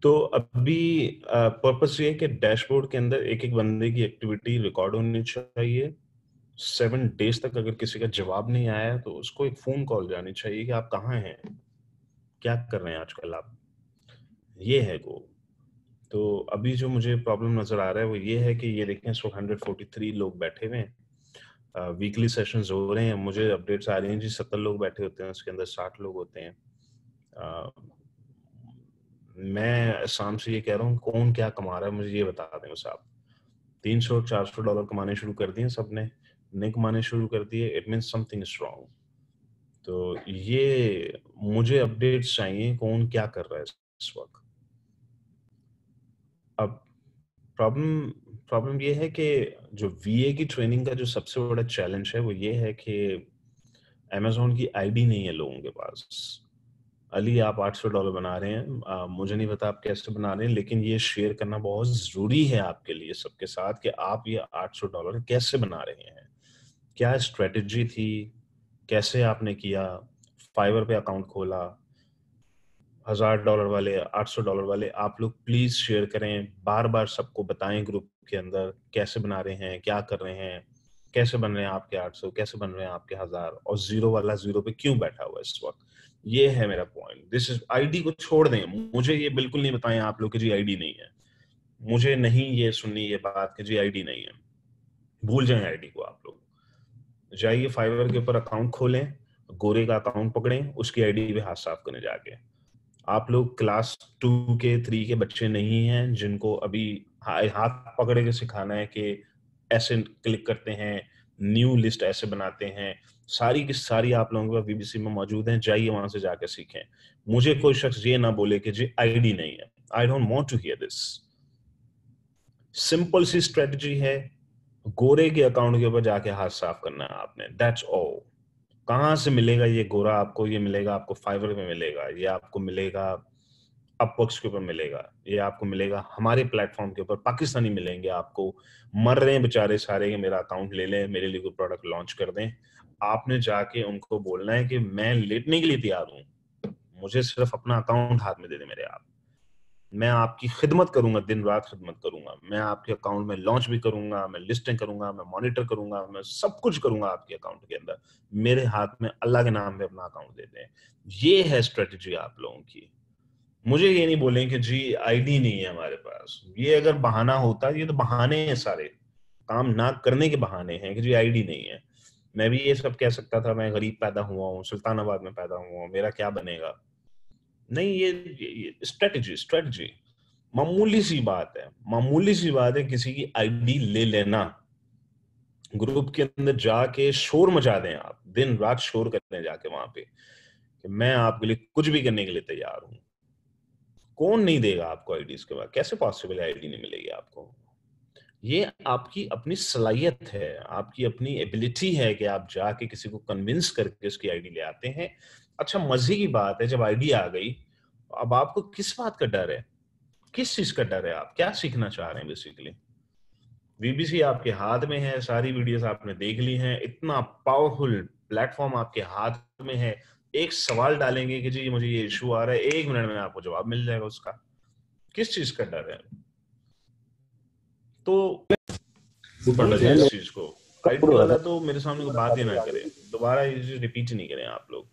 तो अभी पर्पस ये है कि डैशबोर्ड के अंदर एक एक बंदे की एक्टिविटी रिकॉर्ड होनी चाहिए। 7 डेज तक अगर किसी का जवाब नहीं आया तो उसको एक फोन कॉल जानी चाहिए कि आप कहाँ हैं, क्या कर रहे हैं आजकल आप। ये है गोल। तो अभी जो मुझे प्रॉब्लम नजर आ रहा है वो ये है कि ये देखें इस वक्त 143 लोग बैठे हुए हैं, वीकली सेशंस हो रहे हैं, मुझे अपडेट्स आ रही हैं जी 70 लोग बैठे होते हैं, उसके अंदर 60 लोग होते हैं। मैं शाम से ये कह रहा हूँ कौन क्या कमा रहा है मुझे ये बता दें बस आप। $300-400 कमाने शुरू कर दिए सबने, नहीं कमाने शुरू कर दिए, it means something is wrong. तो ये मुझे अपडेट्स चाहिए कौन क्या कर रहा है इस वक्त। अब प्रॉब्लम प्रॉब्लम ये है कि जो वीए की ट्रेनिंग का जो सबसे बड़ा चैलेंज है वो ये है कि अमेजोन की आईडी नहीं है लोगों के पास। अली आप $800 बना रहे हैं, मुझे नहीं पता आप कैसे बना रहे हैं, लेकिन ये शेयर करना बहुत जरूरी है आपके लिए सबके साथ कि आप ये $800 कैसे बना रहे हैं, क्या स्ट्रेटजी थी, कैसे आपने किया, फाइवर पे अकाउंट खोला, $1000 वाले, $800 वाले, आप लोग प्लीज शेयर करें, बार बार सबको बताएं ग्रुप के अंदर कैसे बना रहे हैं, क्या कर रहे हैं, कैसे बन रहे हैं आपके 800, कैसे बन रहे हैं आपके 1000, और जीरो वाला जीरो पे क्यों बैठा हुआ है इस वक्त। ये है मेरा पॉइंट। दिस इज आईडी को छोड़ दें, मुझे ये बिल्कुल नहीं बताएं आप लोग कि जी आईडी नहीं है, मुझे नहीं ये सुननी ये बात कि जी आईडी नहीं है, भूल जाएं आईडी को। आप लोग जाइए फाइवर के ऊपर अकाउंट खोलें, गोरे का अकाउंट पकड़ें, उसकी आईडी पे हाथ साफ करने जाके। आप लोग क्लास 2 के 3 के बच्चे नहीं हैं जिनको अभी हाथ पकड़ के सिखाना है कि ऐसे क्लिक करते हैं, न्यू लिस्ट ऐसे बनाते हैं। सारी की सारी आप लोगों के पास वीबीसी में मौजूद हैं, जाइए वहां से जाकर सीखें। मुझे कोई शख्स ये ना बोले कि जी आईडी नहीं है। I don't want to hear this. Simple सी स्ट्रेटजी है, गोरे के अकाउंट के ऊपर जाके हाथ साफ करना है आपने, दैट्स ऑल। कहाँ से मिलेगा ये गोरा आपको? ये मिलेगा आपको फाइवर में मिलेगा, ये आपको मिलेगा अपवर्क्स के ऊपर मिलेगा, ये आपको मिलेगा हमारे प्लेटफॉर्म के ऊपर, पाकिस्तानी मिलेंगे आपको। मर रहे हैं बेचारे सारे कि मेरा अकाउंट ले लें, मेरे लिए कोई प्रोडक्ट लॉन्च कर दें। आपने जाके उनको बोलना है कि मैं लेटने के लिए तैयार हूं, मुझे सिर्फ अपना अकाउंट हाथ में दे दे मेरे आप। मैं आपकी खिदमत करूंगा, दिन रात खिदमत करूंगा, मैं आपके अकाउंट में लॉन्च भी करूंगा, मैं लिस्टिंग करूंगा, मैं मॉनिटर करूंगा, मैं सब कुछ करूंगा आपके अकाउंट के अंदर। मेरे हाथ में अल्लाह के नाम पे अपना अकाउंट दे दें। ये है स्ट्रेटजी आप लोगों की। मुझे ये नहीं बोलें कि जी आईडी नहीं है हमारे पास, ये अगर बहाना होता, ये तो बहाने हैं सारे, काम ना करने के बहाने हैं कि जी आईडी नहीं है। मैं भी ये सब कह सकता था, मैं गरीब पैदा हुआ हूँ, सुल्तानाबाद में पैदा हुआ हूँ, मेरा क्या बनेगा। नहीं, ये स्ट्रेटजी स्ट्रेटजी मामूली सी बात है, मामूली सी बात है किसी की आईडी ले लेना। ग्रुप के अंदर जाके शोर मचा दें आप, दिन रात शोर करने जाके वहां पे कि मैं आपके लिए कुछ भी करने के लिए तैयार हूं। कौन नहीं देगा आपको आईडी? इसके बाद कैसे पॉसिबल है आईडी नहीं मिलेगी आपको? ये आपकी अपनी सलाहियत है, आपकी अपनी एबिलिटी है कि आप जाके किसी को कन्विंस करके उसकी आईडी ले आते हैं। अच्छा, मजे की बात है जब आईडी आ गई, अब आपको किस बात का डर है? किस चीज का डर है? आप क्या सीखना चाह रहे हैं बेसिकली? बीबीसी आपके हाथ में है, सारी वीडियोस आपने देख ली हैं, इतना पावरफुल प्लेटफॉर्म आपके हाथ में है। एक सवाल डालेंगे कि जी मुझे ये इशू आ रहा है, 1 मिनट में आपको जवाब मिल जाएगा उसका। किस चीज का डर है? तो भूल जाए इस चीज को। आईडी वाला तो मेरे सामने कोई बात ही ना करे, दोबारा ये चीज रिपीट नहीं करें आप लोग।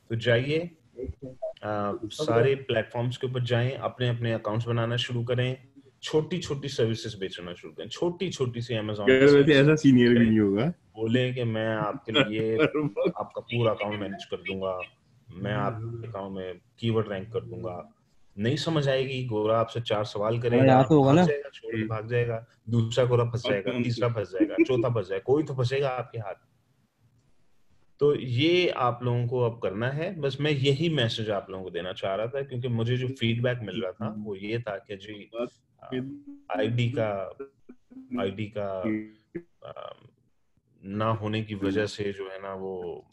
तो जाइए, सारे प्लेटफॉर्म्स के ऊपर जाएं, अपने अपने अकाउंट्स बनाना शुरू करें, छोटी छोटी सर्विसेज बेचना शुरू करें, छोटी छोटी सी अमेजोन की वैसे सर्विसेज ऐसा सीनियर भी करें। नहीं होगा। बोले कि मैं आपके लिए आपका पूरा अकाउंट मैनेज कर दूंगा, मैं आपके अकाउंट में कीवर्ड रैंक कर दूंगा। नहीं समझ आएगी, गोरा आपसे 4 सवाल हमारा करेगा, यहाँ तो होगा भाग ना। जाएगा, छोड़ के भाग जाएगा। दूसरा गोरा फंस जाएगा, तीसरा फंस जाएगा, चौथा फंस जाएगा, कोई तो फंसेगा आपके हाथ। तो ये आप लोगों को अब करना है। बस मैं यही मैसेज आप लोगों को देना चाह रहा था, क्योंकि मुझे जो फीडबैक मिल रहा था वो ये था कि जी आईडी का आईडी का ना होने की वजह से जो है ना वो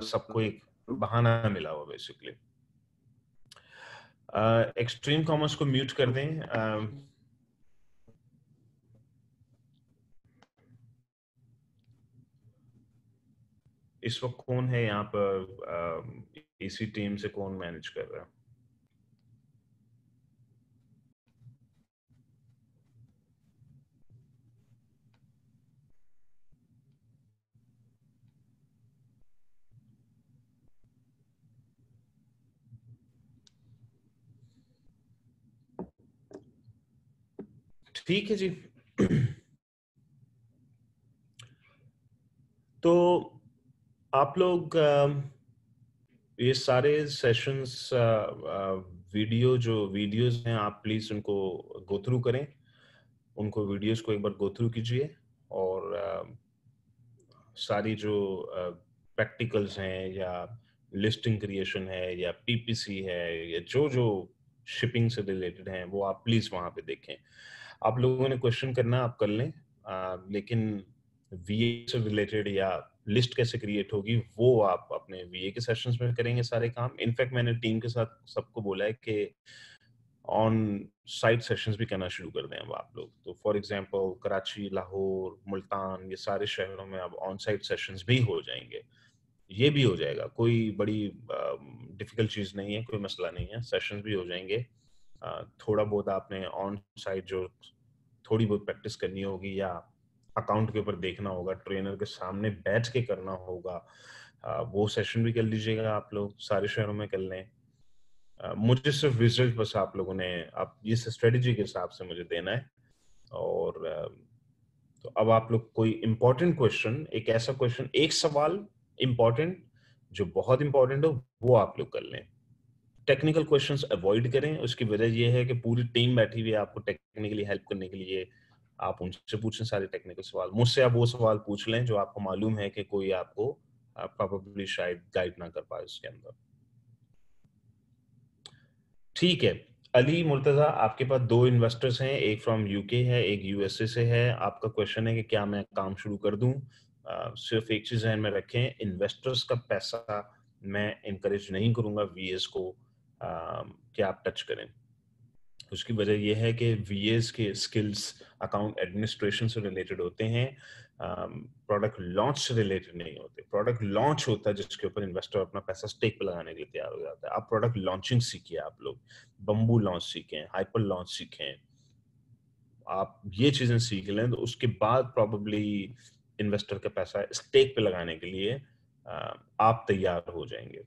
सबको एक बहाना मिला हुआ बेसिकली। एक्सट्रीम कॉमर्स को म्यूट कर दें। इस वक्त कौन है यहाँ पर? इसी टीम से कौन मैनेज कर रहा है? ठीक है जी। तो आप लोग ये सारे सेशंस वीडियोस हैं, आप प्लीज उनको गो थ्रू करें, उनको वीडियोस को एक बार गो थ्रू कीजिए, और सारी जो प्रैक्टिकल्स हैं या लिस्टिंग क्रिएशन है या पीपीसी है या जो जो शिपिंग से रिलेटेड हैं वो आप प्लीज वहां पे देखें। आप लोगों ने क्वेश्चन करना आप कर लें, लेकिन वीए से रिलेटेड या लिस्ट कैसे क्रिएट होगी वो आप अपने वीए के सेशंस में करेंगे सारे काम। इनफैक्ट मैंने टीम के साथ सबको बोला है कि ऑन साइट सेशंस भी करना शुरू कर दें अब आप लोग। तो फॉर एग्जांपल कराची, लाहौर, मुल्तान, ये सारे शहरों में अब ऑन साइट सेशंस भी हो जाएंगे। ये भी हो जाएगा, कोई बड़ी डिफिकल्ट चीज़ नहीं है, कोई मसला नहीं है, सेशंस भी हो जाएंगे। थोड़ा बहुत आपने ऑन साइट जो थोड़ी बहुत प्रैक्टिस करनी होगी या अकाउंट के ऊपर देखना होगा, ट्रेनर के सामने बैठ के करना होगा, वो सेशन भी कर लीजिएगा आप लोग, सारे शहरों में कर लें। मुझे सिर्फ रिजल्ट बस आप लोगों ने आप ये स्ट्रेटजी के हिसाब से मुझे देना है। और तो अब आप लोग कोई इंपॉर्टेंट क्वेश्चन, एक ऐसा क्वेश्चन, एक सवाल इंपॉर्टेंट जो बहुत इंपॉर्टेंट हो वो आप लोग कर लें। टेक्निकल क्वेश्चंस अवॉइड करें, उसकी वजह ये है कि पूरी टीम बैठी हुई है आपको टेक्निकली हेल्प करने के लिए। आप उनसे पूछें सारे टेक्निकल सवाल, मुझसे आप वो सवाल पूछ लें जो आपको मालूम है कि कोई आपको प्रोबेबली शायद गाइड ना कर पाए उसके अंदर। ठीक है अली मुर्तजा, आपके पास 2 इन्वेस्टर्स हैं, एक फ्रॉम यूके है, एक यूएसए से है। आपका क्वेश्चन है कि क्या मैं काम शुरू कर दूं? सिर्फ एक चीज ध्यान में रखें, इन्वेस्टर्स का पैसा मैं इनकरेज नहीं करूंगा वीएस को कि आप टच करें। उसकी वजह यह है कि वीएस के स्किल्स अकाउंट एडमिनिस्ट्रेशन से रिलेटेड होते हैं, प्रोडक्ट लॉन्च से रिलेटेड नहीं होते। प्रोडक्ट लॉन्च होता है जिसके ऊपर इन्वेस्टर अपना पैसा स्टेक पे लगाने के लिए तैयार हो जाता है। आप प्रोडक्ट लॉन्चिंग सीखिए, आप लोग बम्बू लॉन्च सीखें, हाइपर लॉन्च सीखें, आप ये चीजें सीख लें तो उसके बाद प्रॉब्ली इन्वेस्टर का पैसा स्टेक पे लगाने के लिए आप तैयार हो जाएंगे।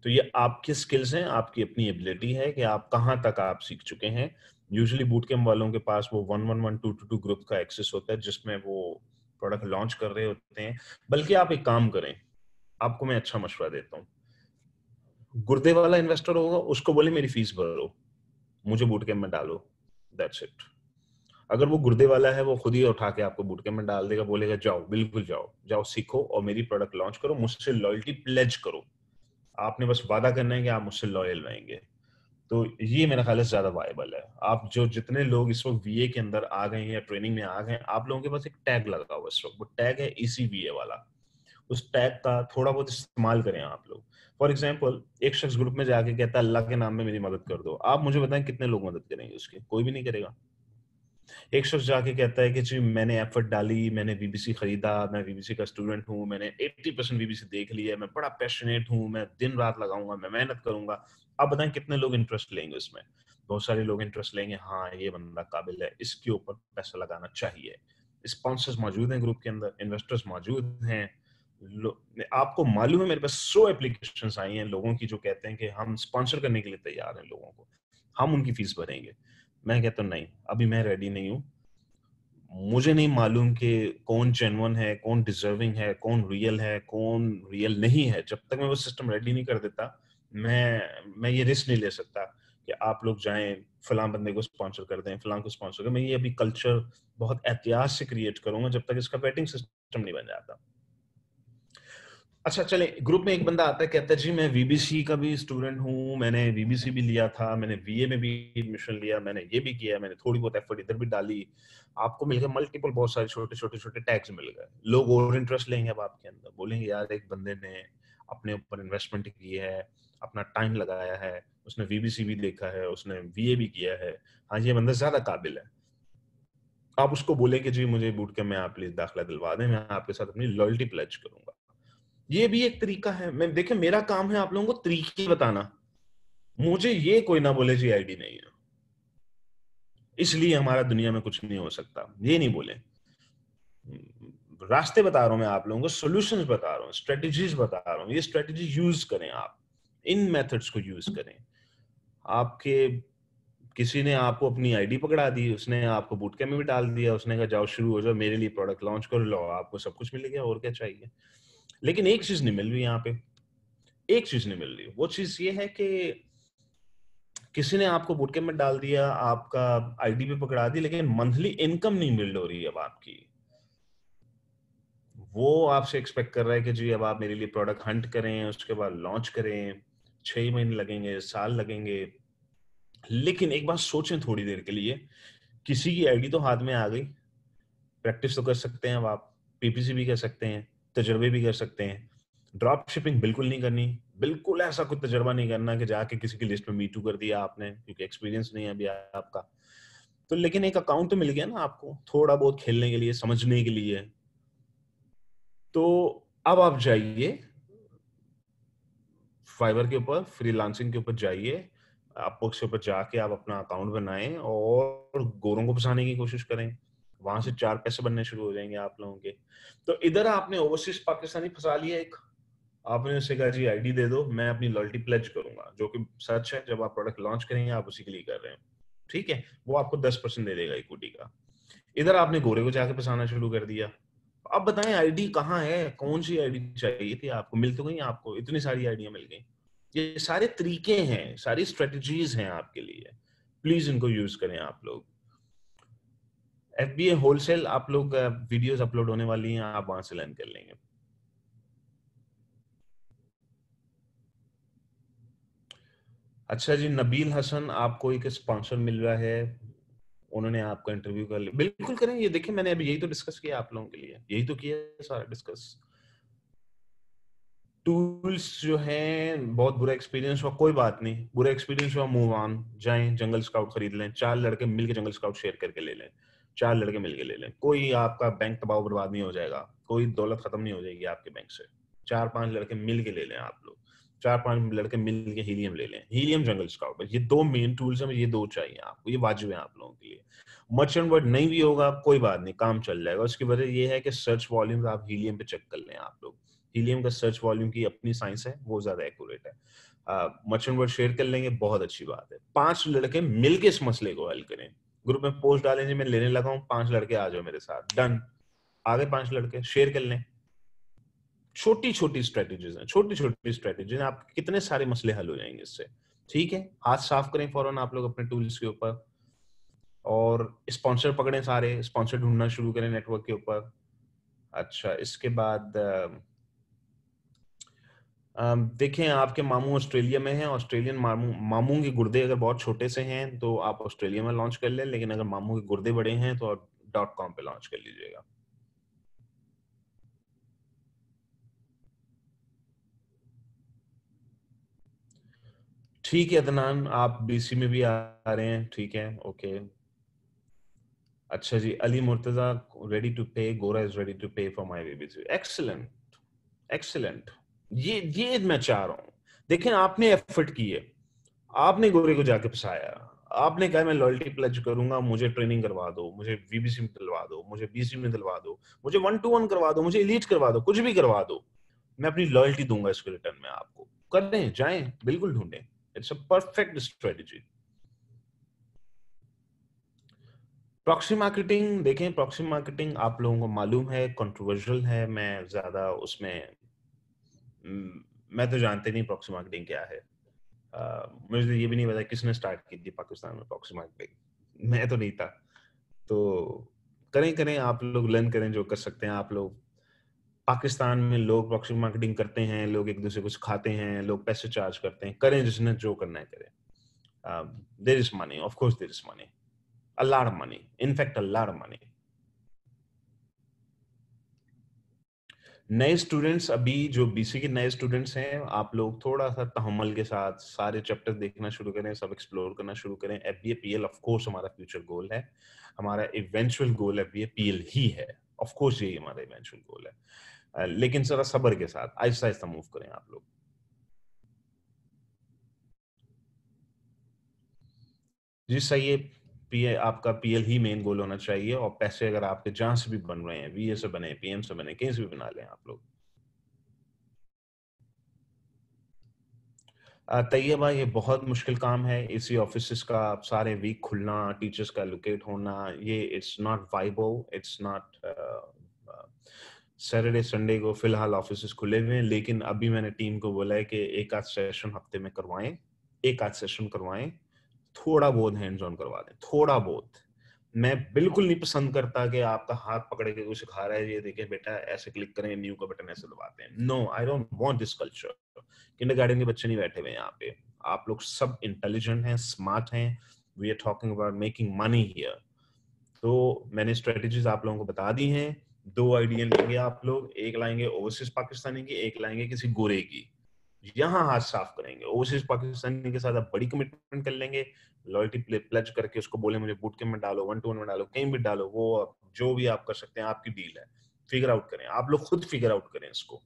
तो ये आपकी स्किल्स हैं, आपकी अपनी एबिलिटी है कि आप कहाँ तक आप सीख चुके हैं। यूजुअली बूट कैंप वालों के पास वो 1-1-1-2-2 ग्रुप का एक्सेस होता है जिसमें वो प्रोडक्ट लॉन्च कर रहे होते हैं। बल्कि आप एक काम करें, आपको मैं अच्छा मशवरा देता हूँ, गुर्दे वाला इन्वेस्टर होगा उसको बोले मेरी फीस भरो, मुझे बूट कैंप में डालो, दैट्स इट। अगर वो गुर्दे वाला है वो खुद ही उठा के आपको बूट कैंप में डाल देगा, बोलेगा जाओ, बिल्कुल जाओ जाओ सीखो और मेरी प्रोडक्ट लॉन्च करो, मुझसे लॉयल्टी प्लेज करो। आपने बस वादा करना है कि आप मुझसे लॉयल रहेंगे। तो ये मेरा ख्याल है ज्यादा वायबल है। आप जो जितने लोग इस वक्त वीए के अंदर आ गए हैं या ट्रेनिंग में आ गए, आप लोगों के पास एक टैग लगा हुआ है इस वक्त, वो टैग है ईसीवीए वाला। उस टैग का थोड़ा बहुत इस्तेमाल करें आप लोग। फॉर एग्जाम्पल एक शख्स ग्रुप में जाके कहता है अल्लाह के नाम में मेरी मदद कर दो, आप मुझे बताएं कितने लोग मदद करेंगे उसकी? कोई भी नहीं करेगा। एक शख्स जाके कहता है कि जी मैंने एफर्ट डाली, मैंने वीबीसी खरीदा, मैं वीबीसी का स्टूडेंट हूँ, मैंने 80% वीबीसी देख लिया, मैं बड़ा पैशनेट हूँ, मैं दिन रात लगाऊंगा, मैं मेहनत करूंगा। आप बताएं कितने लोग इंटरेस्ट लेंगे उसमें? बहुत सारे लोग इंटरेस्ट लेंगे, हाँ ये बंदा काबिल है, इसके ऊपर पैसा लगाना चाहिए। स्पॉन्सर्स मौजूद हैं ग्रुप के अंदर, इन्वेस्टर्स मौजूद हैं। आपको मालूम है मेरे पास 100 एप्लीकेशंस आई हैं लोगों की जो कहते हैं कि हम स्पॉन्सर करने के लिए तैयार हैं लोगों को, हम उनकी फीस भरेंगे। मैं कहता हूँ नहीं, अभी मैं रेडी नहीं हूँ। मुझे नहीं मालूम कि कौन जेन्युइन है, कौन डिजर्विंग है, कौन रियल है, कौन रियल नहीं है। जब तक मैं वो सिस्टम रेडी नहीं कर देता, मैं ये रिस्क नहीं ले सकता कि आप लोग जाएं फलां बंदे को स्पॉन्सर कर दें, फलां को स्पॉन्सर करें। मैं ये अभी कल्चर बहुत एहतियात से क्रिएट करूंगा जब तक इसका वेटिंग सिस्टम नहीं बन जाता। अच्छा चले, ग्रुप में एक बंदा आता है कहता है जी मैं वीबीसी का भी स्टूडेंट हूँ, मैंने वीबीसी भी लिया था, मैंने वीए में भी एडमिशन लिया, मैंने ये भी किया, मैंने थोड़ी बहुत एफर्ट इधर भी डाली। आपको मिल गए मल्टीपल, बहुत सारे छोटे छोटे छोटे टैग्स मिल गए। लोग और इंटरेस्ट लेंगे अब आपके अंदर, बोलेंगे यार एक बंदे ने अपने ऊपर इन्वेस्टमेंट की है, अपना टाइम लगाया है, उसने वीबीसी भी देखा है, उसने वीए भी किया है, हाँ ये बंदा ज्यादा काबिल है। आप उसको बोले कि जी मुझे बूट कैंप में आप प्लीज दाखिला दिलवा दें, मैं आपके साथ अपनी लॉयल्टी प्लेज करूंगा। ये भी एक तरीका है। मैं देखिए मेरा काम है आप लोगों को तरीके बताना, मुझे ये कोई ना बोले जी आईडी नहीं है इसलिए हमारा दुनिया में कुछ नहीं हो सकता, ये नहीं बोले। रास्ते बता रहा हूं मैं आप लोगों को, सॉल्यूशंस बता रहा हूं, स्ट्रेटजीज बता रहा हूं, ये स्ट्रेटजी यूज करें आप, इन मेथड्स को यूज करें। आपके किसी ने आपको अपनी आईडी पकड़ा दी, उसने आपको बूट कैंप में भी डाल दिया, उसने कहा जाओ शुरू हो जाओ, मेरे लिए प्रोडक्ट लॉन्च कर लो, आपको सब कुछ मिल गया, और क्या चाहिए। लेकिन एक चीज नहीं मिल रही यहाँ पे, एक चीज नहीं मिल रही। वो चीज ये है कि किसी ने आपको बूट कैंप में डाल दिया, आपका आईडी पे पकड़ा दी, लेकिन मंथली इनकम नहीं मिल रही है अब आपकी। वो आपसे एक्सपेक्ट कर रहा है कि जी अब आप मेरे लिए प्रोडक्ट हंट करें, उसके बाद लॉन्च करें, 6 महीने लगेंगे, साल लगेंगे। लेकिन एक बात सोचें थोड़ी देर के लिए, किसी की आईडी तो हाथ में आ गई, प्रैक्टिस तो कर सकते हैं अब आप, पीपीसी भी कर सकते हैं, तजर्बे भी कर सकते हैं। ड्रॉप शिपिंग बिल्कुल नहीं करनी, बिल्कुल ऐसा कोई तजर्बा नहीं करना कि जाके किसी की लिस्ट में मी टू कर दिया आपने, क्योंकि एक्सपीरियंस नहीं है अभी आपका। तो लेकिन एक अकाउंट तो मिल गया ना आपको, थोड़ा बहुत खेलने के लिए, समझने के लिए। तो अब आप जाइए फाइवर के ऊपर, फ्रीलांसिंग के ऊपर जाइए, अपवर्क के ऊपर जाके आप अपना अकाउंट बनाएं और गोरों को फंसाने की कोशिश करें। वहां से 4 पैसे बनने शुरू हो जाएंगे आप लोगों के। तो इधर आपने ओवरसीज पाकिस्तानी फंसा लिया एक, आपने उससे कहा जी आईडी दे दो, मैं अपनी लॉयल्टी प्लेज करूंगा, जो कि सच है। जब आप प्रोडक्ट लॉन्च करेंगे आप उसी के लिए कर रहे हैं, ठीक है, वो आपको 10% दे देगा इक्विटी का। इधर आपने गोरे को जाके फंसाना शुरू कर दिया। अब बताएं आईडी कहाँ है, कौन सी आईडी चाहिए थी आपको, मिल तो गई आपको, इतनी सारी आईडियां मिल गई। ये सारे तरीके हैं, सारी स्ट्रेटजीज हैं आपके लिए, प्लीज इनको यूज करें आप लोग। FBA होलसेल आप लोग वीडियोस अपलोड होने वाली हैं, आप वहां से लर्न कर लेंगे। अच्छा जी, नबील हसन, आपको एक स्पॉन्सर मिल रहा है, उन्होंने आपका इंटरव्यू कर लिया, बिल्कुल करें। ये देखिए मैंने अभी यही तो डिस्कस किया आप लोगों के लिए, यही तो किया सारा डिस्कस। टूल्स जो हैं, बहुत बुरा एक्सपीरियंस हुआ, कोई बात नहीं, बुरा एक्सपीरियंस हुआ, मूव ऑन, जाएं जंगल स्काउट खरीद लें, 4 लड़के मिलके जंगल स्काउट शेयर करके ले लें, 4 लड़के मिलके ले लें, कोई आपका बैंक तबाह बर्बाद नहीं हो जाएगा, कोई दौलत खत्म नहीं हो जाएगी आपके बैंक से। 4-5 लड़के मिल के ले लें आप लोग, 4-5 लड़के मिल के हीलियम ले लें, हीलियम जंगल स्काउट, ये 2 मेन टूल्स हैं, ये 2 चाहिए आपको, ये वाजिब है आप लोगों के लिए। मर्चेंट वर्ड नहीं भी होगा कोई बात नहीं, काम चल जाएगा। उसकी वजह ये है कि सर्च वॉल्यूम आप हीलियम पे चेक कर लें आप लोग, हीलियम का सर्च वॉल्यूम की अपनी साइंस है, वो ज्यादा एक्यूरेट है। मर्चेंट वर्ड शेयर कर लेंगे, बहुत अच्छी बात है। 5 लड़के मिलके इस मसले को हल करें, ग्रुप में पोस्ट डालेंगे, मैं लेने लगा हूं, 5 लड़के आ जाओ मेरे साथ, डन। आगे 5 लड़के शेयर कर लें। छोटी छोटी स्ट्रेटेजीज हैं, छोटी छोटी स्ट्रेटेजीज, आप कितने सारे मसले हल हो जाएंगे इससे। ठीक है, हाथ साफ करें फौरन आप लोग अपने टूल्स के ऊपर, और स्पॉन्सर पकड़ें, सारे स्पॉन्सर ढूंढना शुरू करें नेटवर्क के ऊपर। अच्छा, इसके बाद देखें, आपके मामू ऑस्ट्रेलिया में हैं, ऑस्ट्रेलियन मामू, मामू के गुर्दे अगर बहुत छोटे से हैं तो आप ऑस्ट्रेलिया में लॉन्च कर लें, लेकिन अगर मामू के गुर्दे बड़े हैं तो आप .com पे लॉन्च कर लीजिएगा। ठीक है अदनान, आप BC में भी आ रहे हैं, ठीक है, ओके। अच्छा जी, अली मुर्तजा, रेडी टू पे, गोरा इज रेडी टू पे for my baby, excellent, excellent. ये मैं चाह रहा हूँ। देखें, आपने एफर्ट की है, आपने गोरे को जाके फंसाया, आपने कहा मैं लॉयल्टी प्लेज करूंगा, मुझे ट्रेनिंग करवा दो, मुझे VBC में दिलवा दो, मुझे BC में दिलवा दो, मुझे 1-to-1 करवा दो, मुझे एलीट करवा दो, कुछ भी करवा दो, मैं अपनी लॉयल्टी दूंगा इसके रिटर्न में आपको। करें, जाएं, बिल्कुल ढूंढें, it's a perfect strategy. Proxy marketing देखें, प्रॉक्सी मार्केटिंग आप लोगों को मालूम है कंट्रोवर्शियल है, मैं ज्यादा उसमें मैं तो जानते नहीं प्रॉक्सी मार्केटिंग क्या है। मुझे तो ये भी नहीं पता किसने स्टार्ट की थी पाकिस्तान में प्रॉक्सी मार्केटिंग, मैं तो नहीं था। तो करें करें आप लोग, लर्न करें जो कर सकते हैं आप लोग। पाकिस्तान में लोग प्रॉक्सी मार्केटिंग करते हैं, लोग एक दूसरे को सिखाते हैं, लोग पैसे चार्ज करते हैं, करें जिसने जो करना है करें। There is money, of course there is money, a lot of money, in fact a lot of money. नए स्टूडेंट्स, अभी जो BC के नए स्टूडेंट्स हैं, आप लोग थोड़ा सा तहम्मुल के साथ सारे चैप्टर देखना शुरू करें, सब एक्सप्लोर करना शुरू करें। FBA PL ऑफ कोर्स हमारा फ्यूचर गोल है, हमारा इवेंचुअल गोल FBA PL ही है, ऑफ कोर्स यही हमारा इवेंचुअल गोल है। लेकिन जरा सब्र के साथ आहिस्ता आहिस्ता मूव करें आप लोग। जी सही है, PA आपका PL ही मेन गोल होना चाहिए, और पैसे अगर आपके जहां से भी बन रहे हैं, VA से बने, PM से बने, कहीं से भी बना लें आप लोग। तैयबा ये बहुत मुश्किल काम है। इसी ऑफिसेस का आप सारे वीक खुलना, टीचर्स का एलोकेट होना, ये it's not viable, it's not Saturday Sunday को फिलहाल ऑफिसेस खुले हुए हैं, लेकिन अभी मैंने टीम को बोला है कि एक आध सेशन हफ्ते में करवाएं, एक आध सेशन करवाएं, थोड़ा बहुत हैंड्स ऑन करवा दें, थोड़ा बहुत। मैं बिल्कुल नहीं पसंद करता कि आपका हाथ पकड़ के कोई सिखा रहा है, ये देखिए बेटा ऐसे क्लिक करें, न्यू का बटन ऐसे दबाते हैं। No, I don't want this culture. Kindergarten के बच्चे नहीं बैठे हुए हैं यहाँ पे। आप लोग सब इंटेलिजेंट हैं, स्मार्ट हैं। We are talking about making money here. तो मैंने स्ट्रेटजीज आप लोगों को बता दी हैं। 2 आइडिया लेंगे आप लोग, एक लाएंगे ओवरसीज पाकिस्तानी की, एक लाएंगे किसी गोरे की। यहाँ हाथ साफ करेंगे। ओवरसीज पाकिस्तानी के साथ आप बड़ी कमिटमेंट कर लेंगे, लॉयल्टी प्लेज करके उसको बोले मुझे बूट कैंप में डालो, 1-to-1 में डालो, कहीं भी डालो, वो जो भी आप कर सकते हैं, आपकी डील है। फिगर आउट करें, आप लोग खुद फिगर आउट करें इसको,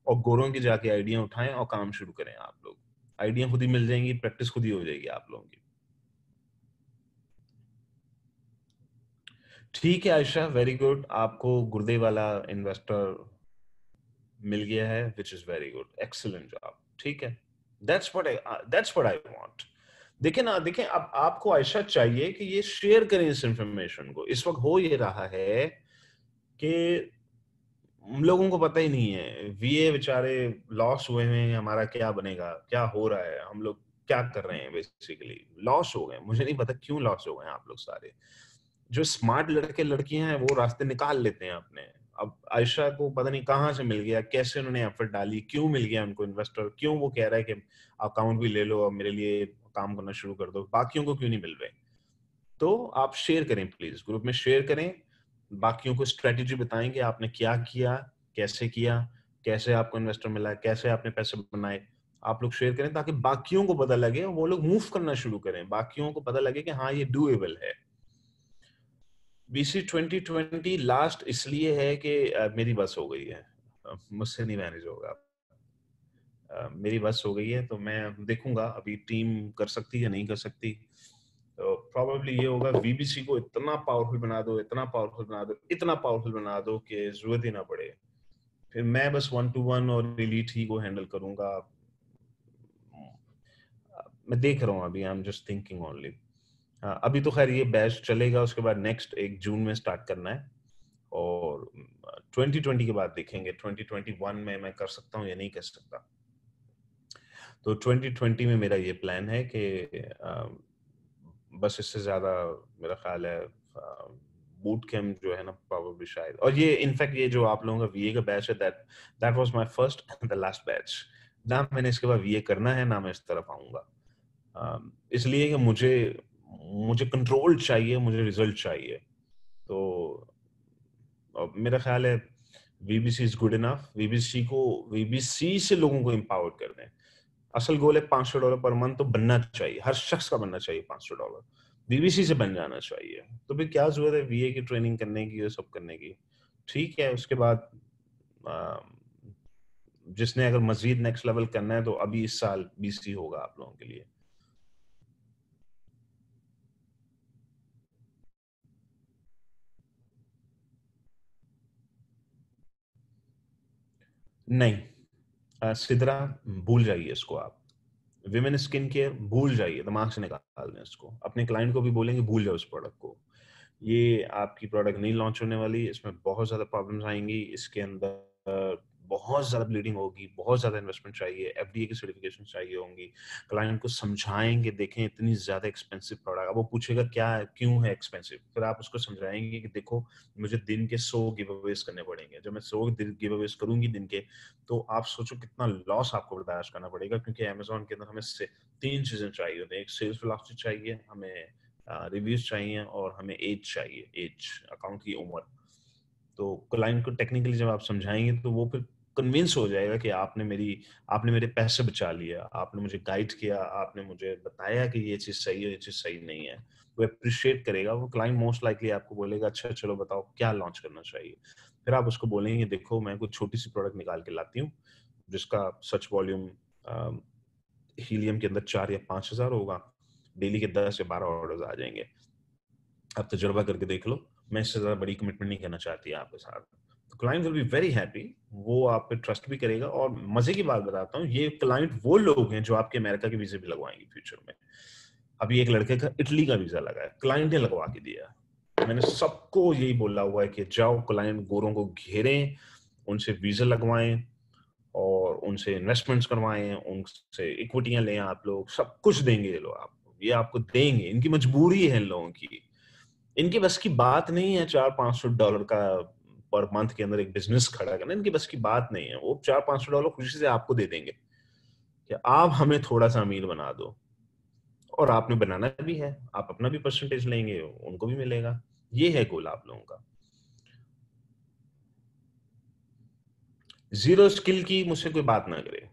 और गोरों की जाके आइडिया उठाएं और काम शुरू करें। आप लोग आइडिया खुद ही मिल जाएंगी, प्रैक्टिस खुद ही हो जाएगी आप लोगों की। ठीक है आयशा, वेरी गुड। आपको गुर्दे वाला इन्वेस्टर मिल गया है, which is very good, excellent job. ठीक है, दैट्स व्हाट आई वांट। देखें ना, देखें, अब आपको आयशा चाहिए कि ये शेयर करें इस इंफॉर्मेशन को। इस वक्त हो ये रहा है कि हम लोगों को पता ही नहीं है, वीए बेचारे लॉस हुए हैं, हमारा क्या बनेगा, क्या हो रहा है, हम लोग क्या कर रहे हैं, बेसिकली लॉस हो गए। मुझे नहीं पता क्यों लॉस हो गए हैं आप लोग सारे। जो स्मार्ट लड़के लड़कियां हैं वो रास्ते निकाल लेते हैं अपने। अब आयशा को पता नहीं कहाँ से मिल गया, कैसे उन्होंने एफर्ट डाली, क्यों मिल गया उनको इन्वेस्टर, क्यों वो कह रहा है कि अकाउंट भी ले लो और मेरे लिए काम करना शुरू कर दो, बाकियों को क्यों नहीं मिल रहे। तो आप शेयर करें प्लीज, ग्रुप में शेयर करें, बाकियों को स्ट्रेटेजी बताएं कि आपने क्या किया, कैसे किया, कैसे आपको इन्वेस्टर मिला, कैसे आपने पैसे बनाए। आप लोग शेयर करें ताकि बाकियों को पता लगे, वो लोग मूव करना शुरू करें, बाकियों को पता लगे कि हाँ ये डूएबल है। बीसी 2020 लास्ट इसलिए है कि मेरी बस हो गई है, मुझसे नहीं मैनेज होगा। मेरी बस हो गई है, तो मैं देखूंगा अभी टीम कर सकती है नहीं कर सकती। तो प्रोबेबली ये होगा, वीबीसी को इतना पावरफुल बना दो, इतना पावरफुल बना दो, इतना पावरफुल बना दो कि जरूरत ही ना पड़े। फिर मैं बस 1-to-1 और एलीट ही को हैंडल करूंगा। मैं देख रहा हूँ अभी, I am just thinking only. अभी तो खैर ये बैच चलेगा, उसके बाद नेक्स्ट 1 जून में स्टार्ट करना है, और 2020 के बाद देखेंगे 2021 में मैं कर सकता हूँ या नहीं कर सकता। तो 2020 में मेरा ये प्लान है कि बस इससे ज्यादा मेरा ख्याल है बूट कैंप जो है ना, प्रोबेबली शायद। और ये इनफैक्ट ये जो आप लोगों का वीए का बैच है, that was my first and the last batch. ना मैंने इसके बाद वीए करना है, ना मैं इस तरफ आऊंगा। इसलिए कि मुझे मुझे कंट्रोल चाहिए, मुझे रिजल्ट चाहिए। तो मेरा ख्याल है वीबीसी इज गुड इनफ। वीबीसी से लोगों को एम्पावर कर दें। असल गोल है $500 पर मंथ तो बनना चाहिए, हर शख्स का बनना चाहिए $500, बीबीसी से बन जाना चाहिए। तो फिर क्या जरूरत है वीए की ट्रेनिंग करने की, ये सब करने की। ठीक है, उसके बाद आ, जिसने अगर मजीद नेक्स्ट लेवल करना है तो अभी इस साल बीसी होगा आप लोगों के लिए। नहीं, सिदरा भूल जाइए इसको आप। विमेन स्किन केयर भूल जाइए, दिमाग से निकाल दें इसको। अपने क्लाइंट को भी बोलेंगे भूल जाओ इस प्रोडक्ट को। ये आपकी प्रोडक्ट नहीं लॉन्च होने वाली, इसमें बहुत ज़्यादा प्रॉब्लम्स आएंगी, इसके अंदर बहुत ज़्यादा ब्लीडिंग होगी, बहुत ज़्यादा इन्वेस्टमेंट चाहिए, एफडीए की सर्टिफिकेशन चाहिए होंगी। क्लाइंट को समझाएंगे, देखें इतनी ज़्यादा एक्सपेंसिव प्रोडक्ट, अब वो पूछेगा क्या है, क्यों है एक्सपेंसिव, फिर आप उसको समझाएंगे कि देखो मुझे दिन के 100 गिव अवेज करने पड़ेंगे। जब मैं 100 गिव अवेज करूंगी दिन के, तो आप सोचो कितना लॉस आपको बर्दाश्त करना पड़ेगा। क्योंकि अमेजोन के अंदर हमें से 3 चीज़ें चाहिए होती हैं, एक सेल्स वेलोसिटी चाहिए, हमें रिव्यूज चाहिए, और हमें एज चाहिए, एज अकाउंट की उम्र। तो क्लाइंट को टेक्निकली जब आप समझाएंगे तो वो फिर कन्विंस हो जाएगा कि आपने मेरे पैसे बचा लिया, आपने मुझे गाइड किया, आपने मुझे बताया कि ये चीज़ सही है, ये चीज़ सही नहीं है। वो अप्रिशिएट करेगा, वो क्लाइंट मोस्ट लाइकली आपको बोलेगा अच्छा चलो बताओ क्या लॉन्च करना चाहिए। फिर आप उसको बोलेंगे देखो मैं कुछ छोटी सी प्रोडक्ट निकाल के लाती हूँ जिसका सच वॉल्यूम हीलियम के अंदर 4 या 5 हज़ार होगा, डेली के 10 या 12 ऑर्डर्स आ जाएंगे। आप तजुर्बा करके देख लो, मैं इससे ज्यादा बड़ी कमिटमेंट नहीं करना चाहती आपके साथ। Client will be very happy, वो आप पे ट्रस्ट भी करेगा। और मजे की बात बताता हूँ, ये क्लाइंट वो लोग हैं जो आपके अमेरिका के वीजे भी लगवाएंगे फ्यूचर में। अभी एक लड़के का इटली का वीजा लगा है, क्लाइंट ने लगवा के दिया। मैंने सबको यही बोला हुआ है कि जाओ क्लाइंट गोरों को घेरें, उनसे वीजा लगवाएं और उनसे इन्वेस्टमेंट्स करवाएं, उनसे इक्विटियां लें। आप लोग सब कुछ देंगे ये लोग आपको, ये आपको देंगे। इनकी मजबूरी है इन लोगों की, इनकी बस की बात नहीं है $400-500 का पर मंथ के अंदर एक बिजनेस खड़ा करना। इनकी बस की बात नहीं है। वो $400-500 खुशी से आपको दे देंगे कि आप हमें थोड़ा सा अमीर बना दो, और आपने बनाना भी है, आप अपना भी परसेंटेज लेंगे, उनको भी मिलेगा। ये है गोल आप लोगों का। जीरो स्किल की मुझसे कोई बात ना करे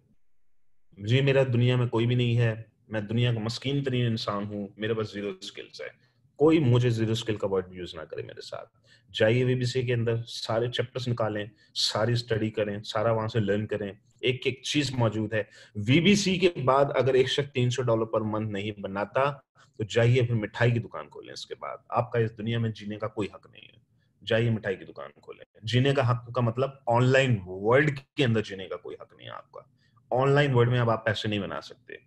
जी, मेरा दुनिया में कोई भी नहीं है, मैं दुनिया का मस्कीन तरीन इंसान हूँ, मेरे पास जीरो स्किल्स है। कोई मुझे जीरो स्किल का वर्ड यूज ना करे मेरे साथ। जाइए वीबीसी के अंदर, सारे चैप्टर्स निकालें, सारी स्टडी करें, सारा वहां से लर्न करें। एक एक चीज मौजूद है। वीबीसी के बाद अगर एक शख्स $300 पर मंथ नहीं बनाता, तो जाइए फिर मिठाई की दुकान खोलें। इसके बाद आपका इस दुनिया में जीने का कोई हक नहीं है। जाइए मिठाई की दुकान खोलें। जीने का हक का मतलब ऑनलाइन वर्ल्ड के अंदर जीने का कोई हक नहीं है आपका। ऑनलाइन वर्ल्ड में अब आप पैसे नहीं बना सकते।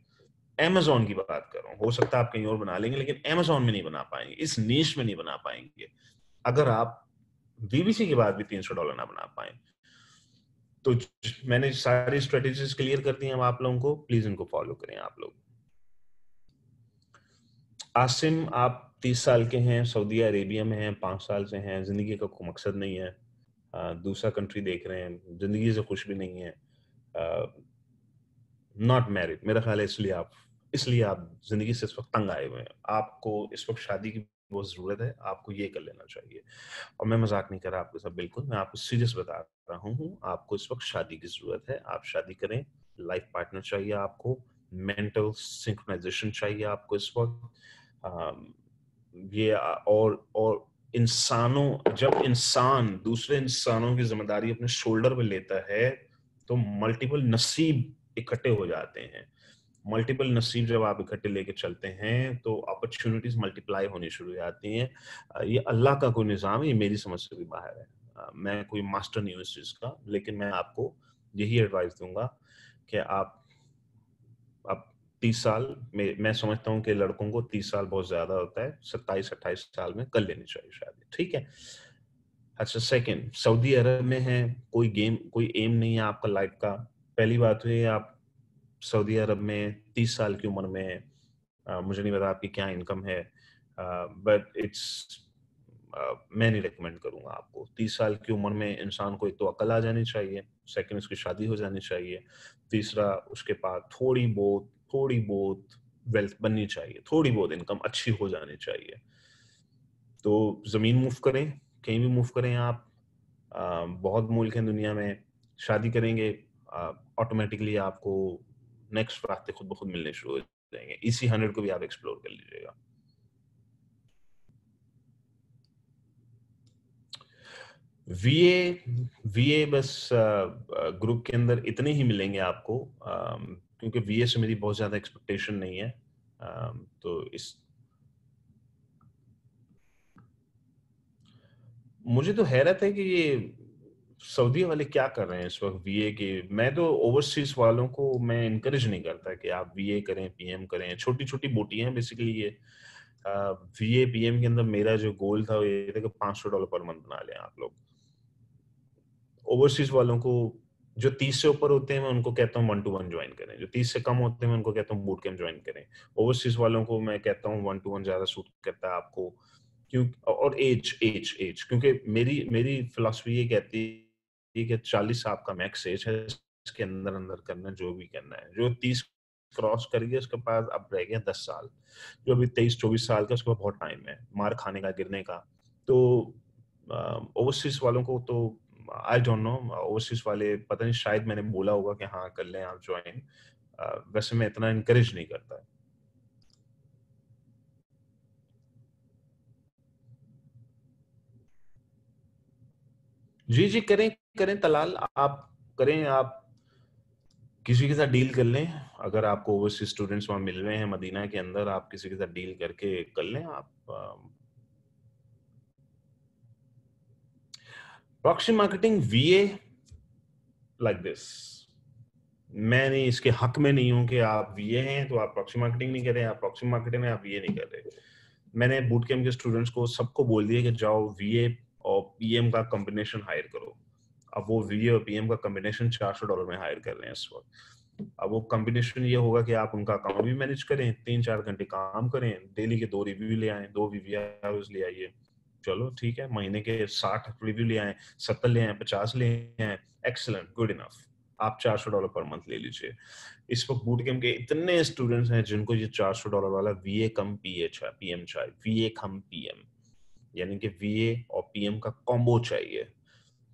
Amazon की बात कर रहा हूँ, हो सकता है आप कहीं और बना लेंगे, लेकिन Amazon में नहीं बना पाएंगे, इस नीश में नहीं बना पाएंगे अगर आप बीबीसी के बाद भी $300 ना बना पाए। तो मैंने सारी स्ट्रेटेजीज क्लियर कर दी हैं अब आप लोगों को, प्लीज इनको फॉलो करें आप लोग। आसिम, आप 30 साल के हैं, सऊदी अरेबिया में हैं, 5 साल से हैं, जिंदगी का कोई मकसद नहीं है, दूसरा कंट्री देख रहे हैं, जिंदगी से खुश भी नहीं है, नॉट मैरिड। मेरा ख्याल है इसलिए आप जिंदगी से इस वक्त तंग आए हुए हैं। आपको इस वक्त शादी की बहुत जरूरत है, आपको ये कर लेना चाहिए। और मैं मजाक नहीं कर रहा आपके साथ, बिल्कुल मैं आपको सीरियस बता रहा हूँ। आपको इस वक्त शादी की जरूरत है, आप शादी करें। लाइफ पार्टनर चाहिए आपको, मेंटल सिंक्रोनाइजेशन चाहिए आपको इस वक्त। ये और इंसानों, जब इंसान दूसरे इंसानों की जिम्मेदारी अपने शोल्डर पे लेता है, तो मल्टीपल नसीब इकट्ठे हो जाते हैं। मल्टीपल नसीब जब आप इकट्ठे लेके चलते हैं, तो अपॉर्चुनिटीज मल्टीप्लाई होनी शुरू हो जाती हैं। ये अल्लाह का कोई निज़ाम है, ये मेरी समझ से भी बाहर है। मैं कोई मास्टर नहीं हूँ इस चीज़ का, लेकिन मैं आपको यही एडवाइस दूंगा कि आप 30 साल में, मैं समझता हूँ कि लड़कों को 30 साल बहुत ज्यादा होता है, 27-28 साल में कर लेनी चाहिए शादी, ठीक है। अच्छा, सेकंड, सऊदी अरब में है, कोई एम नहीं है आपका लाइफ का। पहली बात हुई, आप सऊदी अरब में 30 साल की उम्र में, मुझे नहीं पता आपकी क्या इनकम है, बट मैं नहीं रिकमेंड करूंगा आपको। 30 साल की उम्र में इंसान को एक तो अकल आ जानी चाहिए, सेकंड उसकी शादी हो जानी चाहिए, तीसरा उसके पास थोड़ी बहुत वेल्थ बननी चाहिए, थोड़ी बहुत इनकम अच्छी हो जानी चाहिए। तो जमीन मूव करें, कहीं भी मूव करें आप, बहुत मुल्क हैं दुनिया में। शादी करेंगे, ऑटोमेटिकली आपको नेक्स्ट रास्ते खुद ब खुद मिलने शुरू हो जाएंगे। इसी 100 को भी आप एक्सप्लोर कर लीजिएगा। वीए वीए बस ग्रुप के अंदर इतने ही मिलेंगे आपको, क्योंकि वीए से मेरी बहुत ज्यादा एक्सपेक्टेशन नहीं है। तो इस मुझे तो हैरत है कि ये सऊदी वाले क्या कर रहे हैं इस वक्त वीए के। मैं तो ओवरसीज वालों को मैं इनकरेज नहीं करता कि आप वीए करें, पीएम करें। छोटी छोटी बोटियां हैं बेसिकली ये। वीए पीएम के अंदर मेरा जो गोल था वो ये था कि $500 पर मंथ बना लें आप लोग। ओवरसीज वालों को, जो 30 से ऊपर होते हैं, मैं उनको कहता हूँ 1-to-1 ज्वाइन करें। जो 30 से कम होते हैं, मैं उनको कहता हूँ बूट कैंप ज्वाइन करें। ओवरसीज वालों को मैं कहता हूँ 1-to-1 ज्यादा सूट करता है आपको। क्यों? और एज एज एज क्योंकि मेरी मेरी फिलॉसफी ये कहती है कि 40 आपका मैक्स एज है, इसके अंदर अंदर करना जो भी करना है। जो 30 क्रॉस कर गया उसके पास अब रह गया 10 साल। जो अभी 23-24 साल का, उसके पास बहुत टाइम है मार खाने का, गिरने का। तो ओवरसीज वालों को तो आई डोंट नो, ओवरसीज वाले पता नहीं, शायद मैंने बोला होगा कि हाँ कर लें आप ज्वाइन। वैसे मैं इतना इनकरेज नहीं करता। जी जी, करें करें तलाल, आप करें। आप किसी के साथ डील कर लें। अगर आपको ओवरसीज स्टूडेंट्स वहां मिल रहे हैं मदीना के अंदर, आप किसी के साथ डील करके कर लें आप। प्रॉक्सी मार्केटिंग वीए लाइक दिस, मैं नहीं इसके हक में नहीं हूं कि आप वीए हैं तो आप प्रॉक्सी मार्केटिंग नहीं कर रहे हैं, आप प्रॉक्सी मार्केटिंग में आप वीए नहीं कर रहे। मैंने बूट कैंप के स्टूडेंट्स को सबको बोल दिया कि जाओ वीए और पीएम का कॉम्बिनेशन हायर करो। अब वो वीए और पीएम का कॉम्बिनेशन $400 में हायर कर रहे हैं इस वक्त। अब वो कॉम्बिनेशन ये होगा कि आप उनका अकाउंट भी मैनेज करें, 3-4 घंटे काम करें, डेली के 2 रिव्यू ले आए, 2 वीवीआरओस ले आइए, चलो ठीक है, महीने के 60 रिव्यू ले आए, 70 ले आए, 50 ले आए, एक्सीलेंट, गुड इनफ, आप $400 पर मंथ ले लीजिए। इस वक्त बूट कैंप के इतने स्टूडेंट्स हैं जिनको ये $400 वाला वीए कम पीएच है, पीएम चाहिए, वीए कम पीएम, यानी कि वीए और पीएम का कॉम्बो चाहिए।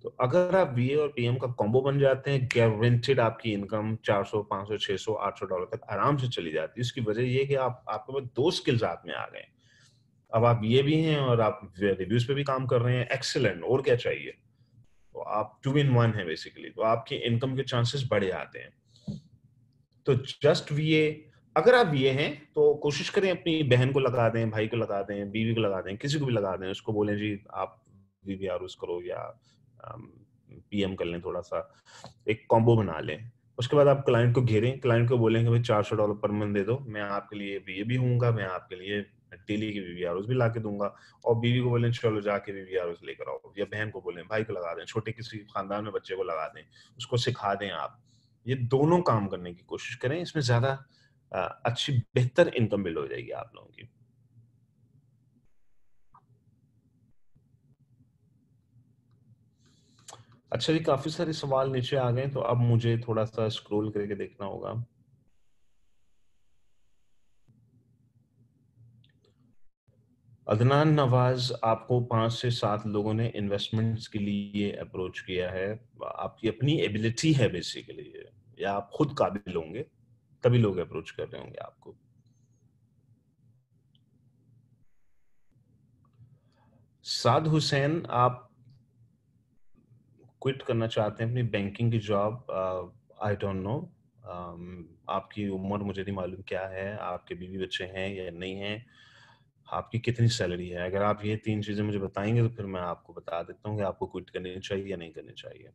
तो अगर आप वीए और पीएम का कॉम्बो बन जाते हैं, गारंटेड आपकी इनकम 400, 500, 600, $800 तक आराम से चली जाती है। इसकी वजह ये है कि आपके पास 2 स्किल्स हाथ में आ गए। अब आप ये भी हैं और आप रिव्यूज पे भी काम कर रहे हैं, एक्सीलेंट, और क्या चाहिए। तो आप 2 in 1 है बेसिकली, तो आपके इनकम के चांसेस बढ़े आते हैं। तो जस्ट वीए, अगर आप वीए हैं तो कोशिश करें अपनी बहन को लगा दें, भाई को लगा दें, बीवी को लगा दें, किसी को भी लगा दें, उसको बोलें जी आप वीवीआरएस करो या पीएम कर लें, थोड़ा सा एक कॉम्बो बना लें। उसके बाद आप क्लाइंट को घेरें, क्लाइंट को बोलेंगे भाई $400 पर मंथ दे दो, मैं आपके लिए वीए भी हूँगा, मैं आपके लिए डेली की वीवीआरएस भी ला के दूंगा। और बीवी को बोलें चलो जाके वीवीआरएस लेकर आओ, या बहन को बोलें, भाई को लगा दें, छोटे किसी खानदान में बच्चे को लगा दें, उसको सिखा दें आप। ये दोनों काम करने की कोशिश करें, इसमें ज्यादा अच्छी बेहतर इनकम बिल्ड हो जाएगी आप लोगों की। अच्छा जी, काफी सारे सवाल नीचे आ गए, तो अब मुझे थोड़ा सा स्क्रॉल करके देखना होगा। अदनान नवाज, आपको 5 से 7 लोगों ने इन्वेस्टमेंट्स के लिए अप्रोच किया है। आपकी अपनी एबिलिटी है बेसिकली ये, या आप खुद काबिल होंगे तभी लोग अप्रोच कर रहे होंगे आपको। साद हुसैन, आप क्विट करना चाहते हैं अपनी बैंकिंग की जॉब, आई डोंट नो, आपकी उम्र मुझे नहीं मालूम क्या है, आपके बीवी बच्चे हैं या नहीं हैं, आपकी कितनी सैलरी है। अगर आप ये 3 चीजें मुझे बताएंगे तो फिर मैं आपको बता देता हूँ कि आपको क्विट करनी चाहिए या नहीं करनी चाहिए।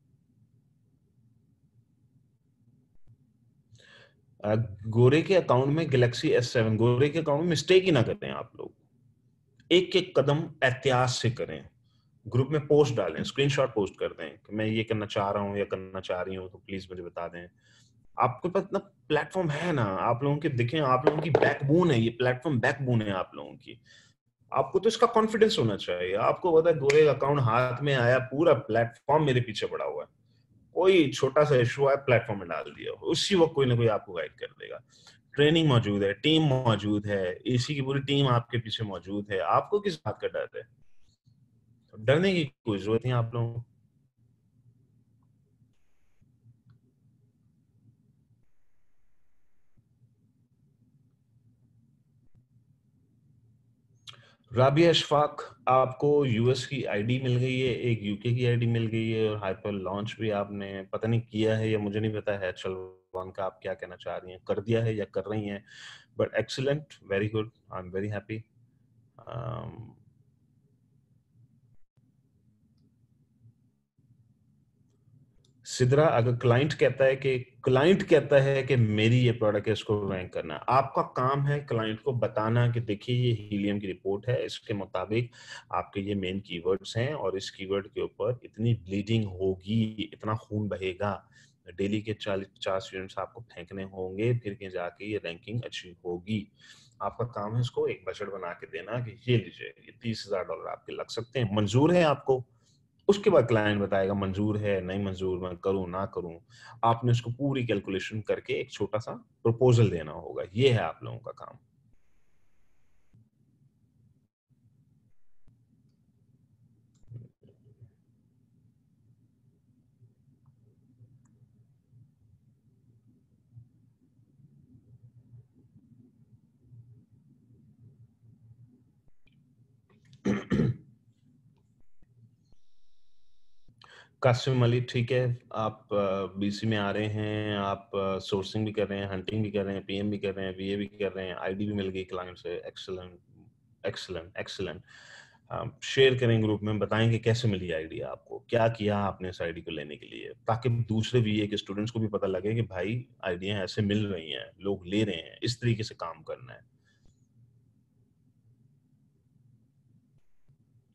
अ, गोरे के अकाउंट में गैलेक्सी S7, गोरे के अकाउंट में मिस्टेक ही ना करें आप लोग, एक एक कदम एहतियात से करें। ग्रुप में पोस्ट डालें, स्क्रीनशॉट पोस्ट कर दें कि मैं ये करना चाह रहा हूँ या करना चाह रही हूँ, तो प्लीज मुझे बता दें। आपके पास इतना प्लेटफॉर्म है ना, आप लोगों के देखें, आप लोगों की बैकबोन है ये प्लेटफॉर्म, बैकबोन है आप लोगों की। आपको तो इसका कॉन्फिडेंस होना चाहिए। आपको पता है गोरे का अकाउंट हाथ में आया, पूरा प्लेटफॉर्म मेरे पीछे पड़ा हुआ है, कोई छोटा सा इशू है प्लेटफॉर्म में डाल दिया, उसी वक्त कोई ना कोई आपको गाइड कर देगा। ट्रेनिंग मौजूद है, टीम मौजूद है, एसी की पूरी टीम आपके पीछे मौजूद है, आपको किस बात का डर है। डरने की कोई जरूरत नहीं आप लोगों को। राबिया अशफाक, आपको यूएस की आईडी मिल गई है, एक यूके की आईडी मिल गई है, और हाइपर लॉन्च भी आपने पता नहीं किया है या मुझे नहीं पता है, चल का आप क्या कहना चाह रही हैं, कर दिया है या कर रही हैं, but excellent, very good, I am very happy. Sidra, अगर क्लाइंट कहता है कि मेरी ये प्रोडक्ट है, इसको रैंक करना, आपका काम है क्लाइंट को बताना कि देखिए ये हीलियम की रिपोर्ट है, इसके मुताबिक आपके ये मेन कीवर्ड्स हैं, और इस कीवर्ड के ऊपर इतनी ब्लीडिंग होगी, इतना खून बहेगा, डेली के 40-50 यूनिट्स आपको फेंकने होंगे, फिर कहीं जाके ये रैंकिंग अचीव होगी। आपका काम है इसको एक बजट बना के देना कि ये लीजिए, ये $30,000 आपके लग सकते हैं, मंजूर है आपको। उसके बाद क्लाइंट बताएगा मंजूर है नहीं मंजूर, मैं करूं ना करूं। आपने उसको पूरी कैलकुलेशन करके एक छोटा सा प्रपोजल देना होगा, ये है आप लोगों का काम। कासिम अली, ठीक है, आप बीसी में आ रहे हैं, आप सोर्सिंग भी कर रहे हैं, हंटिंग भी कर रहे हैं, पीएम भी कर रहे हैं, वीए भी कर रहे हैं, आईडी भी मिल गई क्लाइंट से, एक्सलेंट एक्सलेंट एक्सलेंट। शेयर करें ग्रुप में, बताएं कि कैसे मिली आइडिया आपको, क्या किया आपने इस आइडिया को लेने के लिए, ताकि दूसरे बीए के स्टूडेंट्स को भी पता लगे कि भाई आइडिया ऐसे मिल रही हैं, लोग ले रहे हैं, इस तरीके से काम करना है।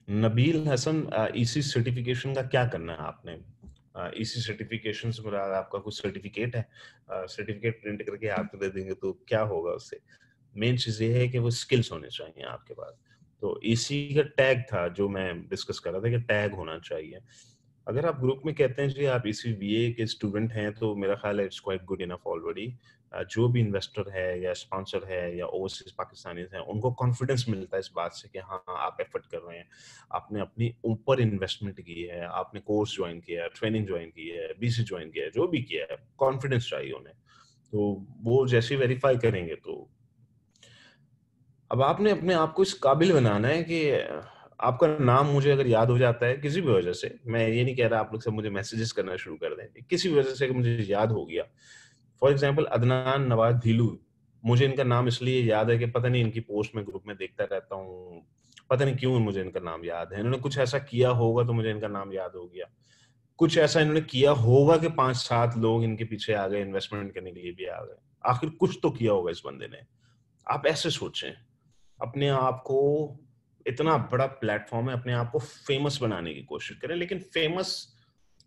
नबील हसन, ईसी सर्टिफिकेशन का क्या करना है आपने? ईसी सर्टिफिकेशन से मुराद आपका कुछ सर्टिफिकेट है? सर्टिफिकेट प्रिंट करके आपको दे देंगे तो क्या होगा उससे? मेन चीज ये है कि वो स्किल्स होने चाहिए आपके पास। तो ईसी का टैग था जो मैं डिस्कस कर रहा था कि टैग होना चाहिए। अगर आप ग्रुप में कहते हैं जी आप इसी बीए के स्टूडेंट हैं, तो मेरा ख्याल है it's quite good enough already. जो भी इन्वेस्टर है या स्पॉन्सर है या ओवरसीज पाकिस्तानीज हैं, उनको कॉन्फिडेंस मिलता है इस बात से कि हाँ आप एफर्ट कर रहे हैं, आपने अपनी ऊपर इन्वेस्टमेंट की है, आपने कोर्स ज्वाइन किया है, ट्रेनिंग ज्वाइन की है, बीसी ज्वाइन किया है, जो भी किया है, कॉन्फिडेंस चाहिए उन्हें। तो वो जैसे वेरीफाई करेंगे तो अब आपने अपने आप को इस काबिल बनाना है कि आपका नाम मुझे अगर याद हो जाता है किसी भी वजह से, मैं ये नहीं कह रहा आप लोग सब मुझे मैसेजेस करना शुरू कर दें, किसी भी वजह से अगर मुझे याद हो गया, फॉर एग्जांपल अदनान नवाज धीलू, मुझे इनका नाम इसलिए याद है कि पता नहीं इनकी पोस्ट में ग्रुप में देखता रहता हूँ, पता नहीं क्यों मुझे इनका नाम याद है, इन्होंने कुछ ऐसा किया होगा तो मुझे इनका नाम याद हो गया, कुछ ऐसा इन्होंने किया होगा कि 5-7 लोग इनके पीछे आ गए, इन्वेस्टमेंट करने के लिए भी आ गए, आखिर कुछ तो किया होगा इस बंदे ने। आप ऐसे सोचें, अपने आप को, इतना बड़ा प्लेटफॉर्म है, अपने आप को फेमस बनाने की कोशिश करें, लेकिन फेमस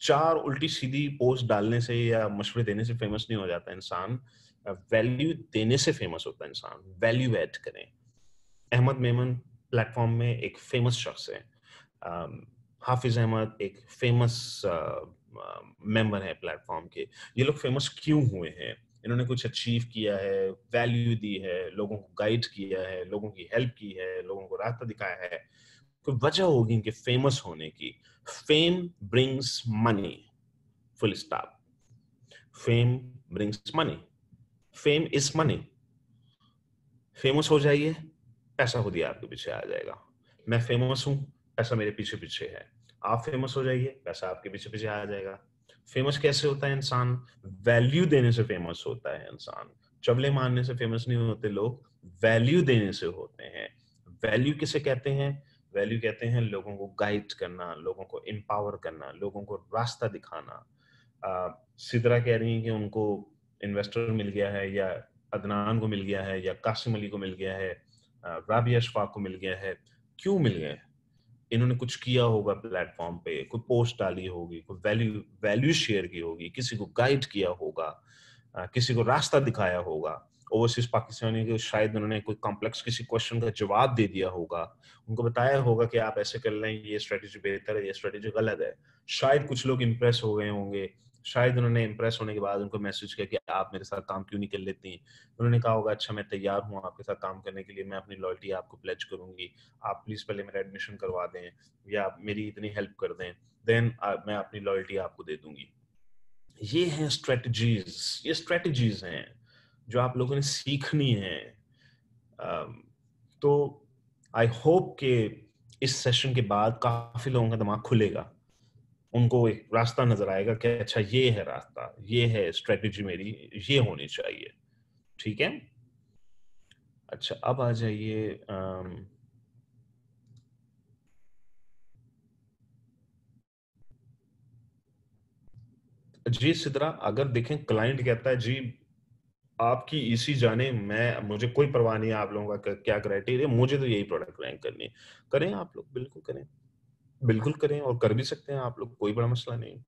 4 उल्टी सीधी पोस्ट डालने से या मशवरे देने से फेमस नहीं हो जाता इंसान, वैल्यू देने से फेमस होता है इंसान, वैल्यू ऐड करें। अहमद मेमन प्लेटफॉर्म में एक फेमस शख्स है, हाफिज अहमद एक फेमस मेंबर है प्लेटफॉर्म के। ये लोग फेमस क्यों हुए हैं? इन्होंने कुछ अचीव किया है, वैल्यू दी है, लोगों को गाइड किया है, लोगों की हेल्प की है, लोगों को रास्ता दिखाया है, कोई वजह होगी इनके फेमस होने की। Fame brings money, full stop. Fame brings money, fame is money. Famous हो जाइए, पैसा खुद ही आपके पीछे आ जाएगा। मैं फेमस हूं, पैसा मेरे पीछे पीछे है। आप फेमस हो जाइए, पैसा आपके पीछे पीछे आ जाएगा। फेमस कैसे होता है इंसान? वैल्यू देने से फेमस होता है इंसान। चबले मारने से फेमस नहीं होते लोग, वैल्यू देने से होते हैं। वैल्यू किसे कहते हैं? वैल्यू कहते हैं लोगों को गाइड करना, लोगों को एम्पावर करना, लोगों को रास्ता दिखाना। सिद्रा कह रही है कि उनको इन्वेस्टर मिल गया है, या अदनान को मिल गया है, या कासिम अली को मिल गया है, राबिया अशफाक को मिल गया है। क्यों मिल गया है? इन्होंने कुछ किया होगा प्लेटफॉर्म पे, कोई पोस्ट डाली होगी, कोई वैल्यू वैल्यू शेयर की होगी, किसी को गाइड किया होगा, किसी को रास्ता दिखाया होगा। ओवरसीज पाकिस्तानी को शायद उन्होंने कोई कॉम्प्लेक्स किसी क्वेश्चन का जवाब दे दिया होगा, उनको बताया होगा कि आप ऐसे कर लें, ये स्ट्रेटेजी बेहतर है, ये स्ट्रेटेजी गलत है। शायद कुछ लोग इंप्रेस हो गए होंगे, शायद उन्होंने इंप्रेस होने के बाद उनको मैसेज किया कि आप मेरे साथ काम क्यों नहीं कर लेती। उन्होंने कहा होगा अच्छा मैं तैयार हूँ आपके साथ काम करने के लिए, मैं अपनी लॉयल्टी आपको प्लेज करूंगी, आप प्लीज पहले मेरा एडमिशन करवा दें या आप मेरी इतनी हेल्प कर दें, देन मैं अपनी लॉयल्टी आपको दे दूंगी। ये हैं स्ट्रेटजीज, ये स्ट्रेटजीज हैं जो आप लोगों ने सीखनी है। तो आई होप कि इस सेशन के बाद काफी लोगों का दिमाग खुलेगा, उनको एक रास्ता नजर आएगा कि अच्छा ये है रास्ता, ये है स्ट्रेटजी मेरी, ये होनी चाहिए। ठीक है, अच्छा अब आ जाइए। जी सिद्रा, अगर देखें क्लाइंट कहता है जी आपकी ईसी जाने, मैं मुझे कोई परवाह नहीं है आप लोगों का क्या क्राइटेरिया, मुझे तो यही प्रोडक्ट रैंक करनी है, करें आप लोग, बिल्कुल करें, बिल्कुल करें, और कर भी सकते हैं आप लोग, कोई बड़ा मसला नहीं।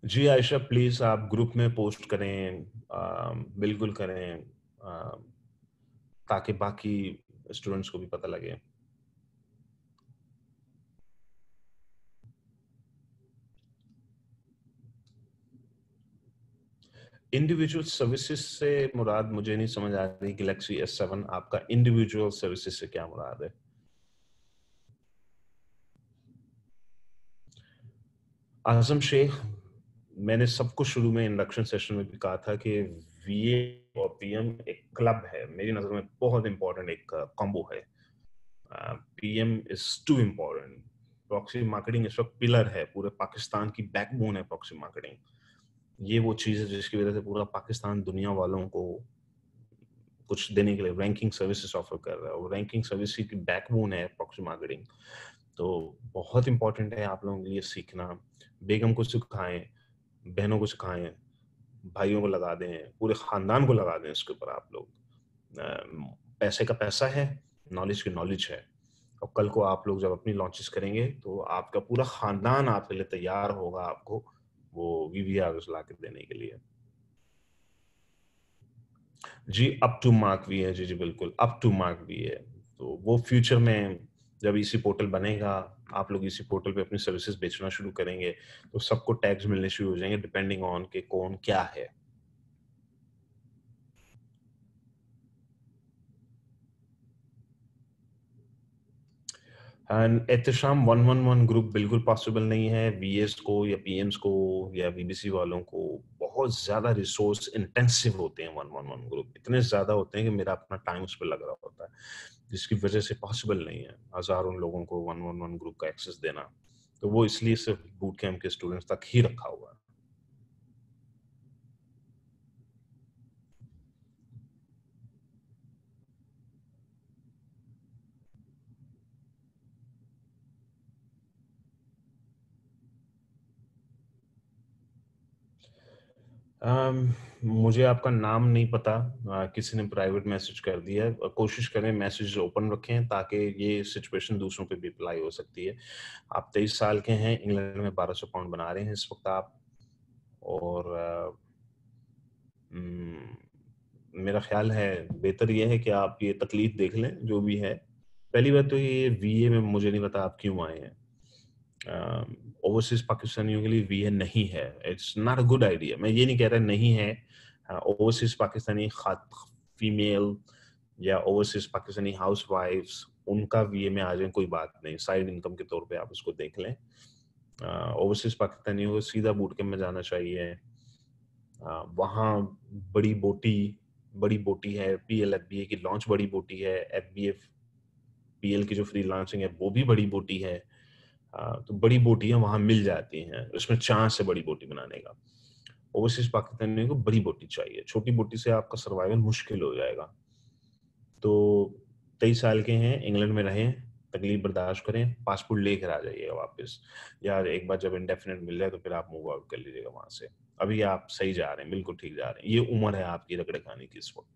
जी आयशा, प्लीज आप ग्रुप में पोस्ट करें, बिल्कुल करें, ताकि बाकी स्टूडेंट्स को भी पता लगे। इंडिविजुअल सर्विसेज से मुराद मुझे नहीं समझ आ रही, गैलेक्सी S7 आपका इंडिविजुअल सर्विसेज से क्या मुराद है? आजम शेख, मैंने सबको शुरू में इंडक्शन सेशन में भी कहा था कि वीए और पीएम एक क्लब है, मेरी नजर में बहुत इंपॉर्टेंट एक कॉम्बो है। PM is too important. Proxy marketing इस वक्त पिलर है, पूरे पाकिस्तान की बैकबोन है प्रॉक्सी मार्केटिंग। ये वो चीज है जिसकी वजह से पूरा पाकिस्तान दुनिया वालों को कुछ देने के लिए रैंकिंग सर्विसेज ऑफर कर रहा है, और रैंकिंग सर्विस की बैकबोन है प्रॉक्सी मार्केटिंग। तो बहुत इंपॉर्टेंट है आप लोगों के लिए सीखना। बेगम को सिखाएं, बहनों को सिखाएं, भाइयों को लगा दें, पूरे खानदान को लगा दें इसके ऊपर आप लोग। पैसे का पैसा है, नॉलेज की नॉलेज है, और कल को आप लोग जब अपनी लॉन्चेस करेंगे तो आपका पूरा खानदान आपके लिए तैयार होगा आपको वो वीवीआर ला के देने के लिए। जी अप टू मार्क भी है, जी जी बिल्कुल अप टू मार्क भी है। तो वो फ्यूचर में जब इसी पोर्टल बनेगा, आप लोग इसी पोर्टल पे अपनी सर्विसेज बेचना शुरू करेंगे, तो सबको टैग्स मिलने शुरू हो जाएंगे डिपेंडिंग ऑन के कौन क्या है। एंड एहतशाम 111 ग्रुप बिल्कुल पॉसिबल नहीं है। वीएस को या पीएम्स को या बीबीसी वालों को बहुत ज्यादा रिसोर्स इंटेंसिव होते हैं। 111 ग्रुप इतने ज्यादा होते हैं कि मेरा अपना टाइम उस पर लग रहा होता है, जिसकी वजह से पॉसिबल नहीं है हजारों लोगों को 111 ग्रुप का एक्सेस देना। तो वो इसलिए सिर्फ बूट कैंप के स्टूडेंट्स तक ही रखा हुआ है। मुझे आपका नाम नहीं पता, किसी ने प्राइवेट मैसेज कर दिया। कोशिश करें मैसेज ओपन रखें ताकि ये सिचुएशन दूसरों पे भी अप्लाई हो सकती है। आप 23 साल के हैं, इंग्लैंड में 1200 पाउंड बना रहे हैं इस वक्त आप, और मेरा ख्याल है बेहतर ये है कि आप ये तकलीफ देख लें जो भी है। पहली बात तो ये वीए में मुझे नहीं पता आप क्यों आए हैं। ओवरसीज पाकिस्तानियों के लिए वीए नहीं है, it's not a good idea. मैं ये नहीं कह रहा नहीं है। ओवरसीज पाकिस्तानी फीमेल या ओवरसीज पाकिस्तानी हाउस वाइफ्स, उनका वीए में आ जाए कोई बात नहीं, साइड इनकम के तौर पे आप उसको देख लें। ओवरसीज पाकिस्तानियों को सीधा बूट कैंप में जाना चाहिए। वहाँ बड़ी बोटी बड़ी बोटी है, पीएलएफबीए की लॉन्च बड़ी बोटी है, एफबीएफ पीएल की जो फ्रीलांसिंग है वो भी बड़ी बोटी है। तो बड़ी बोटियां वहां मिल जाती हैं, उसमें चांस है बड़ी बोटी बनाने का। ओवरसीज पाकिस्तानियों को बड़ी बोटी चाहिए, छोटी बोटी से आपका सर्वाइवल मुश्किल हो जाएगा। तो 23 साल के हैं, इंग्लैंड में रहें, तकलीफ बर्दाश्त करें, पासपोर्ट लेकर आ जाइएगा वापस। यार एक बार जब इंडेफिनेट मिल जाए तो फिर आप मूव आउट कर लीजिएगा वहां से। अभी आप सही जा रहे हैं, बिल्कुल ठीक जा रहे हैं, ये उम्र है आपकी रगड़े खाने की इस वक्त।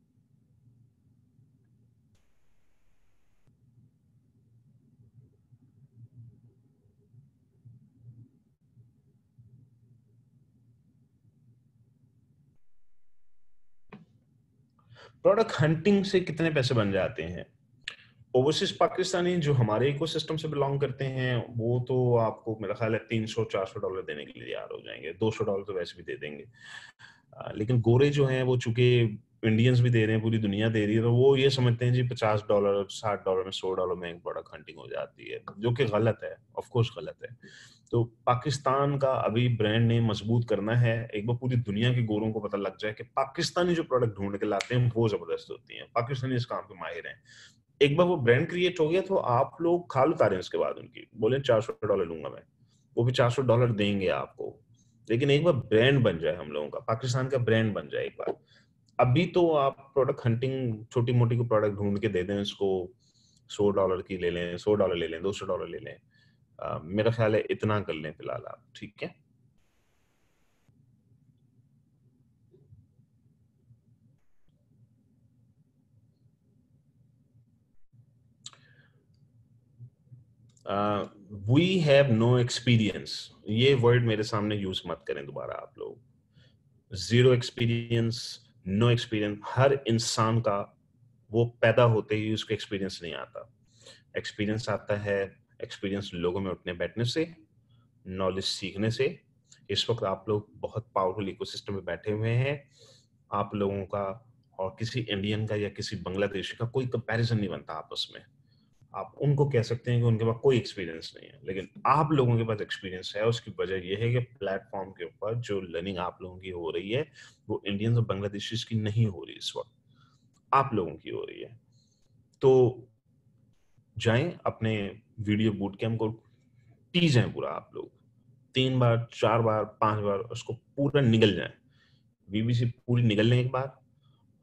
प्रोडक्ट हंटिंग से कितने पैसे बन जाते हैं? ओवरसीज पाकिस्तानी जो हमारे इकोसिस्टम से बिलोंग करते हैं वो तो आपको मेरा ख्याल है $300-400 देने के लिए तैयार हो जाएंगे, $200 तो वैसे भी दे देंगे। लेकिन गोरे जो हैं वो चूंकि इंडियंस भी दे रहे हैं, पूरी दुनिया दे रही है, तो वो ये समझते हैं जी $50 $60 में $100 में एक प्रोडक्ट हंटिंग हो जाती है, जो कि गलत है, ऑफ कोर्स गलत है। तो पाकिस्तान का अभी ब्रांड नेम मजबूत करना है। एक बार पूरी दुनिया के गोरों को पता लग जाए कि पाकिस्तानी जो प्रोडक्ट ढूंढ के लाते हैं वो जबरदस्त होती हैं, पाकिस्तानी इस काम पे माहिर हैं। एक बार वो ब्रांड क्रिएट हो गया तो आप लोग खाल उतारें उसके बाद उनकी, बोले $400 लूंगा मैं, वो भी $400 देंगे आपको। लेकिन एक बार ब्रांड बन जाए, हम लोगों का पाकिस्तान का ब्रांड बन जाए एक बार। अभी तो आप प्रोडक्ट हंटिंग छोटी मोटी को प्रोडक्ट ढूंढ के दे दें उसको, $100 की ले लें, $100 ले लें, $200 ले लें। मेरा ख्याल है इतना कर लें फिलहाल आप, ठीक है। वी हैव नो एक्सपीरियंस, ये वर्ड मेरे सामने यूज मत करें दोबारा आप लोग। जीरो एक्सपीरियंस, नो एक्सपीरियंस, हर इंसान का वो पैदा होते ही उसको एक्सपीरियंस नहीं आता। एक्सपीरियंस आता है एक्सपीरियंस लोगों में उठने बैठने से, नॉलेज सीखने से। इस वक्त आप लोग बहुत पावरफुल इकोसिस्टम में बैठे हुए हैं। आप लोगों का और किसी इंडियन का या किसी बांग्लादेशी का कोई कंपैरिजन नहीं बनता आपस में। आप उनको कह सकते हैं कि उनके पास कोई एक्सपीरियंस नहीं है, लेकिन आप लोगों के पास एक्सपीरियंस है। उसकी वजह यह है कि प्लेटफॉर्म के ऊपर जो लर्निंग आप लोगों की हो रही है वो इंडियंस और बांग्लादेशीज की नहीं हो रही, इस वक्त आप लोगों की हो रही है। तो जाएं अपने वीडियो बूट कैम्प को टी जाएं पूरा आप लोग, 3 बार 4 बार 5 बार उसको पूरा निगल जाएं, बीबीसी पूरी निगल लें एक बार,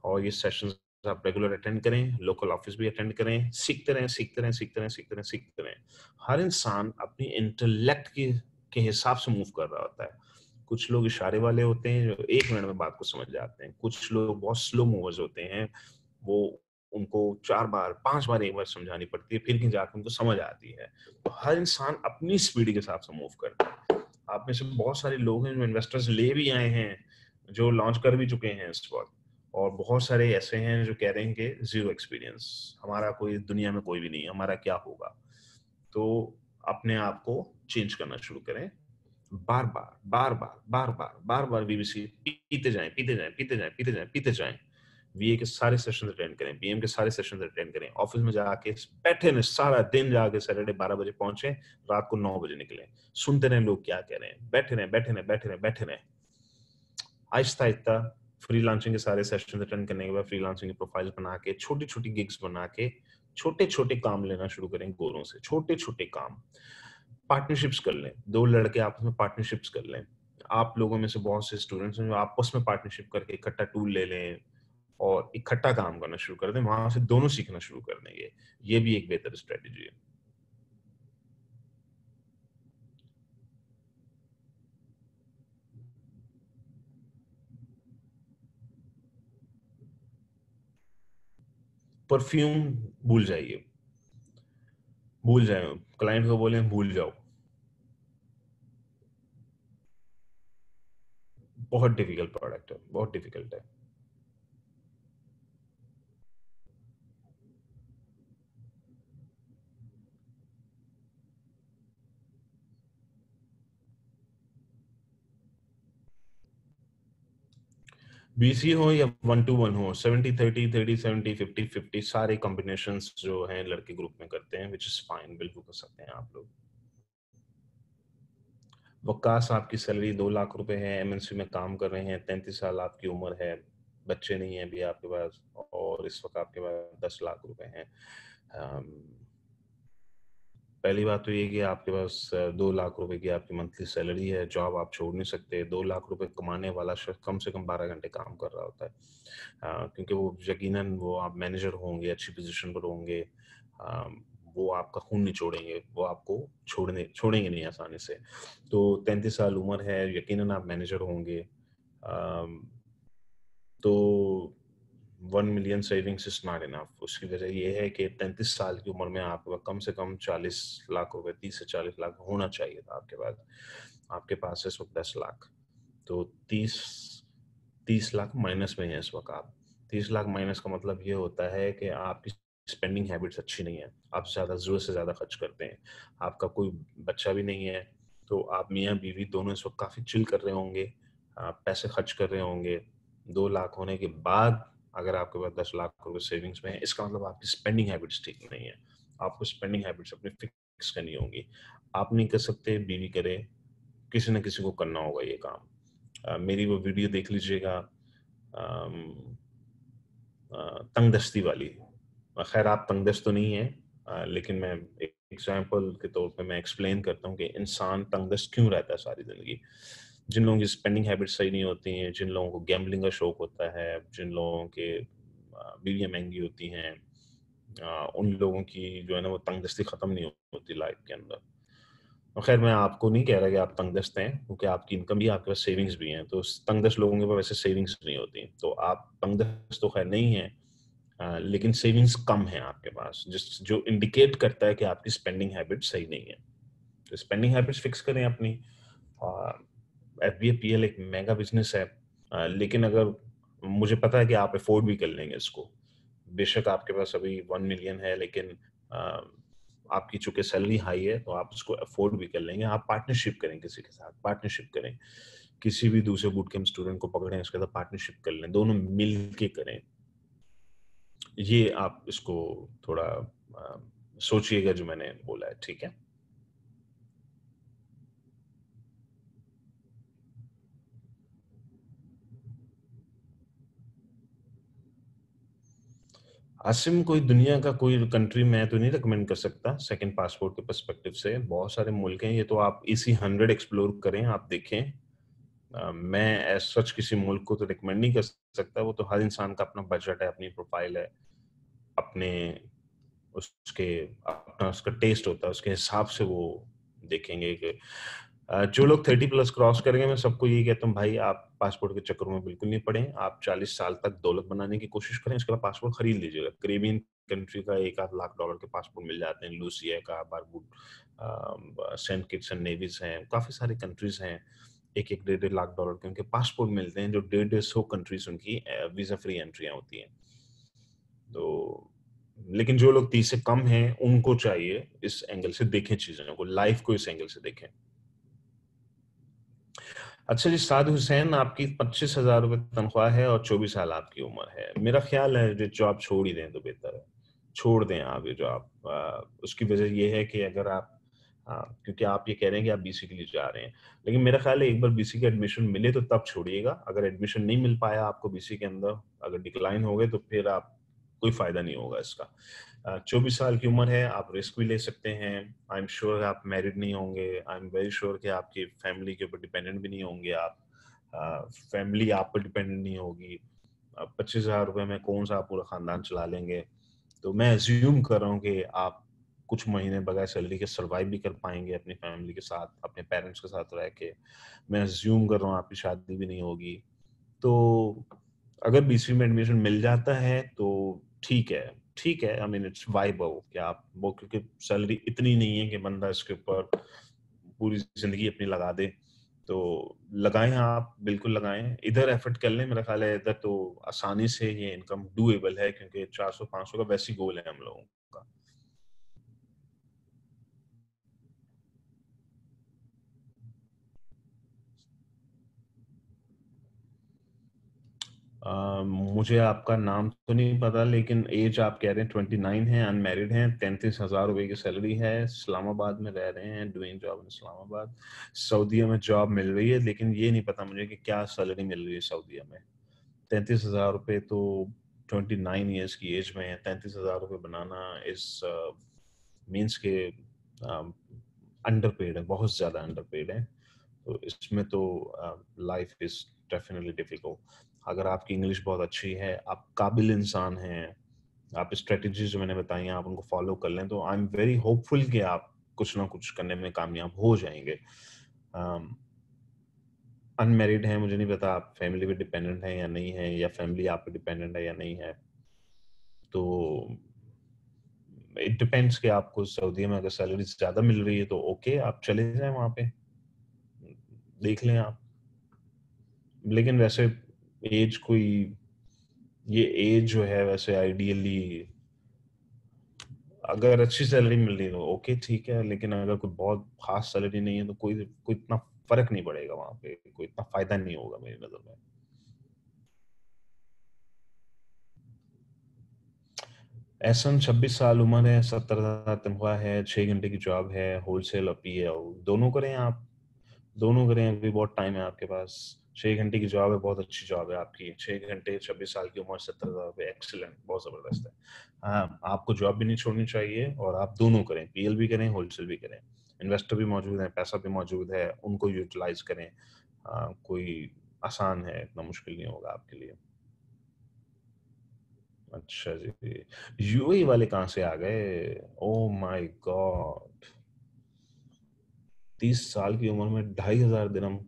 और ये सेशन आप रेगुलर अटेंड करें, लोकल ऑफिस भी अटेंड करें, सीखते रहें, सीखते रहें, सीखते रहें, सीखते रहें, सीखते रहें। हर इंसान अपनी इंटेलेक्ट के हिसाब से मूव कर रहा होता है। कुछ लोग इशारे वाले होते हैं जो 1 मिनट में बात को समझ जाते हैं। कुछ लोग बहुत स्लो मूवर्स होते हैं, वो उनको 4 बार, 5 बार, 1 बार समझानी पड़ती है, फिर कहीं जाकर उनको समझ आती है। तो हर इंसान अपनी स्पीड के हिसाब से मूव करता है। आप में से बहुत सारे लोग हैं जो इन्वेस्टर्स ले भी आए हैं, जो लॉन्च कर भी चुके हैं इस वक्त, और बहुत सारे ऐसे हैं जो कह रहे हैं कि जीरो एक्सपीरियंस, हमारा कोई दुनिया में कोई भी नहीं, हमारा क्या होगा। तो अपने आप को चेंज करना शुरू करें, बार बार बार बार बार बार बार बार बीबीसी पीते जाएं, पीते जाएं, पीते जाएं, पीते जाएं, पीते जाएं। वीए के सारे सेशन अटेंड करें, बीएम के सारे सेशन अटेंड करें, ऑफिस में जाके बैठे रहें, सारा दिन जाके सैटरडे 12 बजे पहुंचे, रात को 9 बजे निकले, सुनते रहें लोग क्या कह रहे हैं, बैठे रहें, बैठे रहें, बैठे रहें, बैठे रहें। आहिस्ता आहिस्ता फ्रीलांसिंग के सारे सेशन अटेंड करने के बाद फ्रीलांसिंग की प्रोफाइल बना के, छोटी छोटी गिग्स बना के, छोटे छोटे काम लेना शुरू करें गोरों से, छोटे छोटे काम। पार्टनरशिप्स कर लें, 2 लड़के आपस में पार्टनरशिप्स कर लें। आप लोगों में से बहुत से स्टूडेंट्स हैं जो आपस में पार्टनरशिप करके इकट्ठा टूल ले लें और इकट्ठा काम करना शुरू कर दें, वहां से दोनों सीखना शुरू कर देंगे। ये भी एक बेहतर स्ट्रेटेजी है। परफ्यूम भूल जाइए, भूल जाए, क्लाइंट को बोले भूल जाओ। बहुत डिफिकल्ट प्रोडक्ट है, बहुत डिफिकल्ट है। बीसी हो या 1-to-1 हो, 70-30, 30-70, 50-50, सारे कॉम्बिनेशंस जो हैं लड़के ग्रुप में करते हैं, विच इज फाइन, बिल्कुल कर सकते हैं आप लोग। वकास, आपकी सैलरी 2 लाख रुपए है, एमएनसी में काम कर रहे हैं, 33 साल आपकी उम्र है, बच्चे नहीं है अभी आपके पास, और इस वक्त आपके पास 10 लाख रुपए हैं। पहली बात तो ये कि आपके पास 2 लाख रुपए की आपकी मंथली सैलरी है, जॉब आप छोड़ नहीं सकते। 2 लाख रुपए कमाने वाला शख्स कम से कम 12 घंटे काम कर रहा होता है, क्योंकि वो यकीनन वो आप मैनेजर होंगे, अच्छी पोजीशन पर होंगे, अ, वो आपका खून निचोड़ेंगे, वो आपको छोड़ेंगे नहीं आसानी से। तो 33 साल उम्र है, यकीनन आप मैनेजर होंगे। अम, तो 1 million savings is not enough. उसकी वजह यह है कि 33 साल की उम्र में आपके पास कम से कम 40 लाख रुपए, 30 से 40 लाख होना चाहिए था आपके पास। आपके पास इस वक्त 10 लाख, तो 30 लाख माइनस में है इस वक्त आप। 30 लाख माइनस का मतलब ये होता है कि आपकी स्पेंडिंग हैबिट्स अच्छी नहीं है, आप ज्यादा जरूरत से ज्यादा खर्च करते हैं। आपका कोई बच्चा भी नहीं है, तो आप मियाँ बीवी दोनों इस वक्त काफी चिल कर रहे होंगे, आप पैसे खर्च कर रहे होंगे। 2 लाख होने के बाद अगर आपके पास 10 लाख रुपए सेविंग्स में है, इसका मतलब आपकी स्पेंडिंग हैबिट्स ठीक नहीं है। आपको स्पेंडिंग हैबिट्स अपनी फिक्स करनी होंगी। आप नहीं कर सकते, बीवी करे, किसी न किसी को करना होगा ये काम। मेरी वो वीडियो देख लीजिएगा, तंगदस्ती वाली। खैर आप तंगदस्त तो नहीं है, लेकिन मैं एक एग्जाम्पल के तौर पे मैं एक्सप्लेन करता हूँ कि इंसान तंगदस्त क्यों रहता है सारी जिंदगी। जिन लोगों की स्पेंडिंग हैबिट सही नहीं होती हैं, जिन लोगों को गैम्बलिंग का शौक होता है, जिन लोगों के बीवियाँ महंगी होती हैं, उन लोगों की जो है ना वो तंगदस्ती खत्म नहीं होती लाइफ के अंदर। और खैर मैं आपको नहीं कह रहा कि आप तंगदस्त हैं, क्योंकि आपकी इनकम भी, आपके पास सेविंग्स भी हैं, तो तंगदस्त लोगों के पास वैसे सेविंग्स नहीं होती, तो आप तंगदस्त तो खैर नहीं है, लेकिन सेविंग्स कम है आपके पास, जिस जो इंडिकेट करता है कि आपकी स्पेंडिंग हैबिट सही नहीं है। तो स्पेंडिंग हैबिट्स फिक्स करें अपनी। एफबीएपीएल एक मेगा बिजनेस है, लेकिन अगर मुझे पता है कि आप अफोर्ड भी कर लेंगे इसको। बेशक आपके पास अभी 1 मिलियन है, लेकिन आपकी चूंकि सैलरी हाई है तो आप उसको अफोर्ड भी कर लेंगे। आप पार्टनरशिप करें, किसी के साथ पार्टनरशिप करें, किसी भी दूसरे बूट कैंप स्टूडेंट को पकड़ें, उसके साथ पार्टनरशिप कर लें, दोनों मिल के करें। ये आप इसको थोड़ा सोचिएगा जो मैंने बोला है, ठीक है। आसिम, कोई दुनिया का कोई कंट्री मैं तो नहीं रिकमेंड कर सकता सेकंड पासपोर्ट के पर्सपेक्टिव से। बहुत सारे मुल्क हैं, ये तो आप इसी 100 एक्सप्लोर करें, आप देखें। मैं एज सच किसी मुल्क को तो रिकमेंड नहीं कर सकता, वो तो हर इंसान का अपना बजट है, अपनी प्रोफाइल है, अपने उसके अपना उसका टेस्ट होता है, उसके हिसाब से वो देखेंगे कि जो लोग 30+ क्रॉस करेंगे, मैं सबको यही कहता हूँ भाई आप पासपोर्ट के चक्करों में बिल्कुल नहीं पड़ें। आप 40 साल तक दौलत बनाने की कोशिश करें, उसके बाद पासपोर्ट खरीद लीजिएगा। कैरेबियन कंट्री का 1 आध लाख डॉलर के पासपोर्ट मिल जाते हैं। लूसिया का, बारबुड, सेंट किट्स एंड नेविस हैं, काफी सारी कंट्रीज हैं, 1-1 डेढ़-डेढ़ लाख डॉलर के उनके पासपोर्ट मिलते हैं, जो 150 कंट्रीज उनकी वीजा फ्री एंट्रियां होती हैं। तो लेकिन जो लोग 30 से कम हैं, उनको चाहिए इस एंगल से देखें चीजों को, लाइफ को इस एंगल से देखें। अच्छा जी, साद हुसैन, आपकी 25,000 रुपये तनख्वाह है और 24 साल आपकी उम्र है। मेरा ख्याल है जो जॉब छोड़ ही दें तो बेहतर है। छोड़ दें आप ये जॉब। उसकी वजह ये है कि अगर आप क्योंकि आप ये कह रहे हैं कि आप बीसी के लिए जा रहे हैं, लेकिन मेरा ख्याल है एक बार बीसी का एडमिशन मिले तो तब छोड़िएगा। अगर एडमिशन नहीं मिल पाया आपको बीसी के अंदर, अगर डिक्लाइन हो गए, तो फिर आप कोई फायदा नहीं होगा इसका। 24 साल की उम्र है, आप रिस्क भी ले सकते हैं। आई एम श्योर आप मैरिड नहीं होंगे, आई एम वेरी श्योर कि आपकी फैमिली के ऊपर डिपेंडेंट भी नहीं होंगे आप, फैमिली आप पर डिपेंडेंट नहीं होगी। 25,000 रुपये में कौन सा आप पूरा खानदान चला लेंगे? तो मैं अज्यूम कर रहा हूँ कि आप कुछ महीने बगैर सैलरी के सर्वाइव भी कर पाएंगे अपनी फैमिली के साथ, अपने पेरेंट्स के साथ रह के। मैं अज्यूम कर रहा हूँ आपकी शादी भी नहीं होगी। तो अगर बीसी में एडमिशन मिल जाता है तो ठीक है, ठीक है। आई मीन इट्स वाइबल कि आप वो, क्योंकि सैलरी इतनी नहीं है कि बंदा इसके ऊपर पूरी जिंदगी अपनी लगा दे। तो लगाएं, आप बिल्कुल लगाएं, इधर एफर्ट कर लें। मेरा ख्याल है इधर तो आसानी से ये इनकम डूएबल है, क्योंकि 400-500 का वैसी गोल है हम लोगों का। मुझे आपका नाम तो नहीं पता, लेकिन एज आप कह रहे हैं 29 है, अनमैरिड हैं, 33,000 रुपए की सैलरी है, इस्लामाबाद में रह रहे हैं, डूइंग जॉब इन इस्लामाबाद। सऊदीया में जॉब मिल रही है, लेकिन ये नहीं पता मुझे कि क्या सैलरी मिल रही है सऊदीया में। 33,000 रुपये तो 29 ईयर्स की एज में 33,000 रुपये बनाना इस मीन्स के अंडर पेड है, बहुत ज़्यादा अंडर पेड है। तो इसमें तो लाइफ इज डेफिनेटली डिफिकल्ट। अगर आपकी इंग्लिश बहुत अच्छी है, आप काबिल इंसान हैं, आप स्ट्रेटजीज जो मैंने बताई हैं आप उनको फॉलो कर लें, तो आई एम वेरी होपफुल कि आप कुछ ना कुछ करने में कामयाब हो जाएंगे। अनमेरिड हैं, मुझे नहीं पता आप फैमिली पे डिपेंडेंट हैं या नहीं है, या फैमिली आप पे डिपेंडेंट है या नहीं है। तो इट डिपेंड्स कि आपको सऊदी में अगर सैलरी ज़्यादा मिल रही है तो ओके, आप चले जाएं वहाँ पे, देख लें आप। लेकिन वैसे एज कोई, ये एज जो है वैसे आइडियली अगर अच्छी सैलरी मिल रही है तो ओके ठीक है, लेकिन अगर कोई बहुत खास सैलरी नहीं है तो कोई कोई इतना फर्क नहीं पड़ेगा वहां पे, कोई इतना फायदा नहीं होगा मेरी नजर में। एहसन, 26 साल उम्र है, 70,000 तनख्वाह है, 6 घंटे की जॉब है, होलसेल और पीएल दोनों करें आप, दोनों करें, अभी बहुत टाइम है आपके पास। 6 घंटे की जॉब है, बहुत अच्छी जॉब है आपकी, 6 घंटे, 26 साल की उम्र, 70,000 रुपये, एक्सीलेंट, बहुत जबरदस्त है। हाँ, आपको जॉब भी नहीं छोड़नी चाहिए, और आप दोनों करें, पीएल भी करें, होलसेल भी करें। इन्वेस्टर भी मौजूद है, पैसा भी मौजूद है, उनको यूटिलाइज करें। कोई आसान है, इतना मुश्किल नहीं होगा आपके लिए। अच्छा जी, यूएई वाले कहाँ से आ गए? ओ माय गॉड, 30 साल की उम्र में 2,500 दिरहम?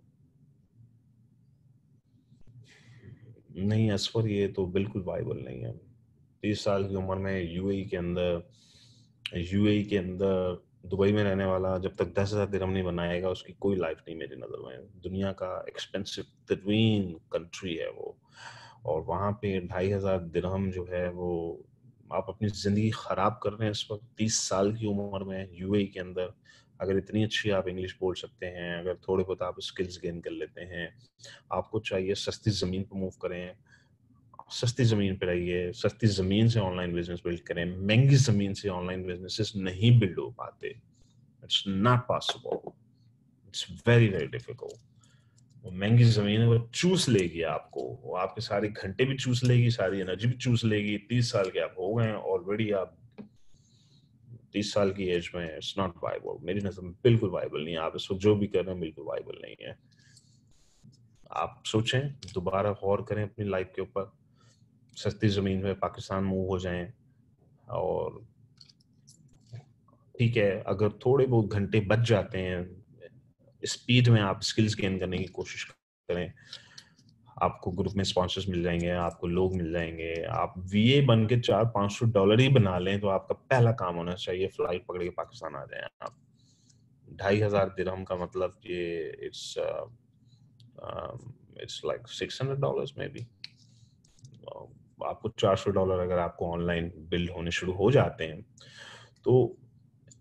नहीं असफर, ये तो बिल्कुल वाइबल नहीं है। 30 साल की उम्र में यूएई के अंदर दुबई में रहने वाला जब तक 10,000 दिरहम नहीं बनाएगा, उसकी कोई लाइफ नहीं मेरी नज़र में। दुनिया का एक्सपेंसिव तरीन कंट्री है वो, और वहाँ पे 2,500 दिरहम जो है वो, आप अपनी ज़िंदगी ख़राब कर रहे हैं इस वक्त 30 साल की उम्र में यूएई के अंदर। अगर इतनी अच्छी आप इंग्लिश बोल सकते हैं, अगर थोड़े बहुत आप स्किल्स गेन कर लेते हैं, आपको चाहिए सस्ती ज़मीन पर मूव करें, सस्ती ज़मीन पे रहिए, सस्ती ज़मीन से ऑनलाइन बिजनेस बिल्ड करें। महंगी ज़मीन से ऑनलाइन बिजनेसेस नहीं बिल्ड हो पाते, it's not possible, it's very very difficult. वो महंगी ज़मीन है, वो चूस लेगी आपको, वो आपके सारे घंटे भी चूस लेगी, सारी एनर्जी भी चूस लेगी। 30 साल के आप हो गए हैं ऑलरेडी, आप 30 साल की एज में, इट्स नॉट वाइबल मेरी नज़र में, बिल्कुल वाइबल नहीं है। आप इसको जो भी कर रहे हैं बिल्कुल वाइबल नहीं है। आप सोचें, दोबारा गौर करें अपनी लाइफ के ऊपर, सस्ती ज़मीन में पाकिस्तान मूव हो जाएँ। और ठीक है, अगर थोड़े बहुत घंटे बच जाते हैं, स्पीड में आप स्किल्स गेन करने की कोशिश करें, आपको ग्रुप में स्पॉन्सर्स मिल जाएंगे, आपको लोग मिल जाएंगे, आप वीए बन के $400-500 ही बना लें तो आपका पहला काम होना चाहिए फ्लाइट पकड़ के पाकिस्तान आ जाएं आप। 2,500 दिरहम का मतलब ये इट्स लाइक $600 मे बी। आपको $400 अगर आपको ऑनलाइन बिल्ड होने शुरू हो जाते हैं तो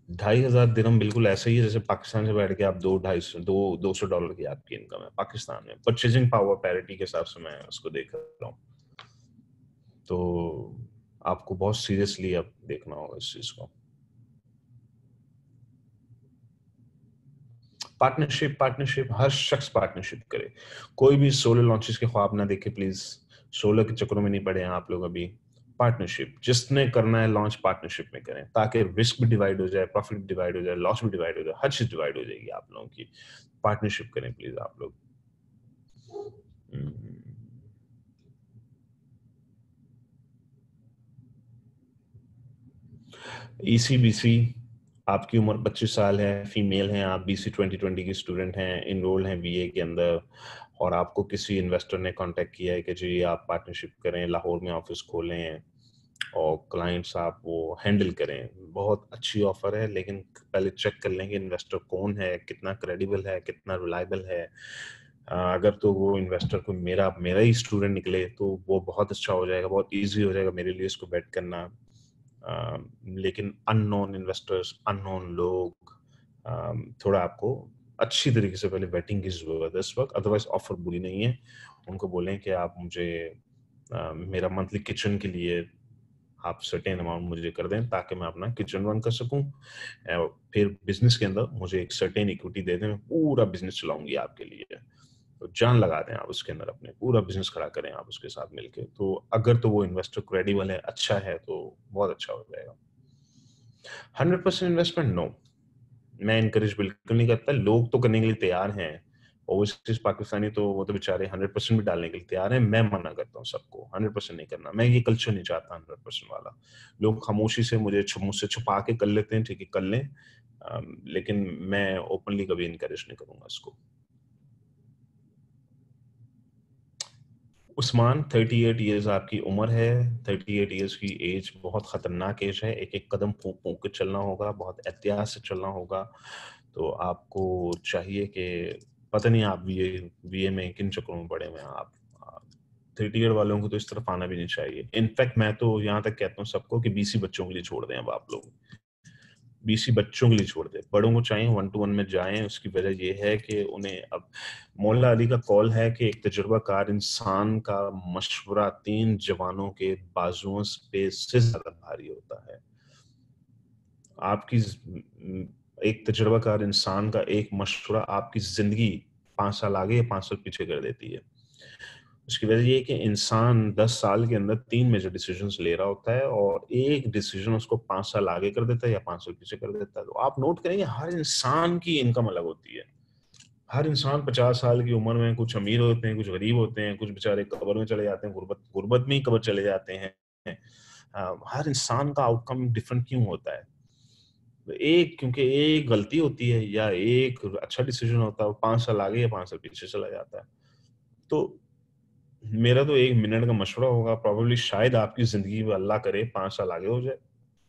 2,500 दिरहम बिल्कुल ऐसे ही है जैसे पाकिस्तान से बैठ के आप $200 की आपकी इनकम है पाकिस्तान में, परचेजिंग पावर पैरिटी के हिसाब से मैं उसको देख रहा हूँ। तो आपको बहुत सीरियसली अब देखना होगा इस चीज को। पार्टनरशिप, पार्टनरशिप, हर शख्स पार्टनरशिप करे। कोई भी सोलो लॉन्चेस के ख्वाब ना देखे प्लीज, सोलो के चक्करों में नहीं पड़े हैं आप लोग अभी। पार्टनरशिप जिसने करना है लॉन्च पार्टनरशिप में करें, ताकि रिस्क भी डिवाइड हो जाए, प्रॉफिट डिवाइड हो जाए, लॉस भी डिवाइड हो जाए, हर चीज डिवाइड हो जाएगी आप लोगों की। पार्टनरशिप करें प्लीज आप लोग। ईसीबीसी, आपकी उम्र 25 साल है, फीमेल हैं आप, बीसी 2020 की स्टूडेंट हैं, इनरोल्ड हैं बीए के अंदर, और आपको किसी इन्वेस्टर ने कांटेक्ट किया है कि जी आप पार्टनरशिप करें, लाहौर में ऑफिस खोलें और क्लाइंट्स आप वो हैंडल करें। बहुत अच्छी ऑफर है, लेकिन पहले चेक कर लें कि इन्वेस्टर कौन है, कितना क्रेडिबल है, कितना रिलायबल है। अगर तो वो इन्वेस्टर को मेरा मेरा ही स्टूडेंट निकले तो वो बहुत अच्छा हो जाएगा, बहुत इजी हो जाएगा मेरे लिए इसको बेट करना। लेकिन अननोन इन्वेस्टर्स, अननोन लोग, थोड़ा आपको अच्छी तरीके से पहले वेटिंग की जरूरत है इस वक्त। अदरवाइज ऑफर बुरी नहीं है। उनको बोलें कि आप मुझे मेरा मंथली किचन के लिए आप सर्टेन अमाउंट मुझे कर दें ताकि मैं अपना किचन रन कर सकूं। फिर बिजनेस के अंदर मुझे एक सर्टेन इक्विटी दे दें, मैं पूरा बिजनेस चलाऊंगी आपके लिए। तो जान लगा दें आप उसके अंदर, अपने पूरा बिजनेस खड़ा करें आप उसके साथ मिलके। तो अगर तो वो इन्वेस्टर क्रेडिबल है, अच्छा है, तो बहुत अच्छा हो जाएगा। 100% इन्वेस्टमेंट नो, मैं इनकरेज बिल्कुल नहीं करता। लोग तो करने के लिए तैयार हैं, ओवरसीज पाकिस्तानी तो वो तो बेचारे 100% भी डालने के लिए तैयार हैं। मैं मना करता हूँ सबको 100% नहीं करना, मैं ये कल्चर नहीं चाहता 100% वाला। लोग खामोशी से मुझसे छुपा के कर लेते हैं, ठीक है कर लें, लेकिन मैं ओपनली कभी इनकरेज नहीं करूंगा इसको। उस्मान, 38 ईयर्स आपकी उम्र है। 38 ईयर्स की एज बहुत खतरनाक एज है, एक एक कदम फूंक फूंक के चलना होगा, बहुत एहतियात से चलना होगा। तो आपको चाहिए कि, पता नहीं आप बीए में किन चक्करों में पड़े हुए हैं आप। 30 ईयर वालों को तो इस तरफ आना भी नहीं चाहिए। इनफैक्ट मैं तो यहाँ तक कहता हूँ सबको कि बीसी बच्चों के लिए छोड़ दें अब आप लोग। बीसी बच्चों के लिए छोड़ दे, बड़ों को चाहिए 1-to-1 में जाएं। उसकी वजह यह है कि उन्हें अब, मौला अली का कॉल है कि एक तजुर्बाकार इंसान का मशवरा 3 जवानों के बाजुओं पे से ज्यादा भारी होता है। आपकी एक तजुर्बाकार इंसान का एक मशवरा आपकी जिंदगी 5 साल आगे या 5 साल पीछे कर देती है। उसकी वजह ये है कि इंसान 10 साल के अंदर 3 मेजर डिसीजंस ले रहा होता है और एक डिसीजन उसको 5 साल आगे कर देता है या 5 साल पीछे कर देता है। तो आप नोट करेंगे हर इंसान की इनकम अलग होती है। हर इंसान 50 साल की उम्र में कुछ अमीर होते हैं, कुछ गरीब होते हैं, कुछ बेचारे कब्र में चले जाते हैं, गुर्बत गुर्बत में ही कब्र चले जाते हैं। हर इंसान का आउटकम डिफरेंट क्यों होता है? एक, क्योंकि एक गलती होती है या एक अच्छा डिसीजन होता है, वो 5 साल आगे या 5 साल पीछे चला जाता है। तो मेरा तो 1 मिनट का मशवरा होगा, प्रोबेबली शायद आपकी जिंदगी में अल्लाह करे 5 साल आगे हो जाए,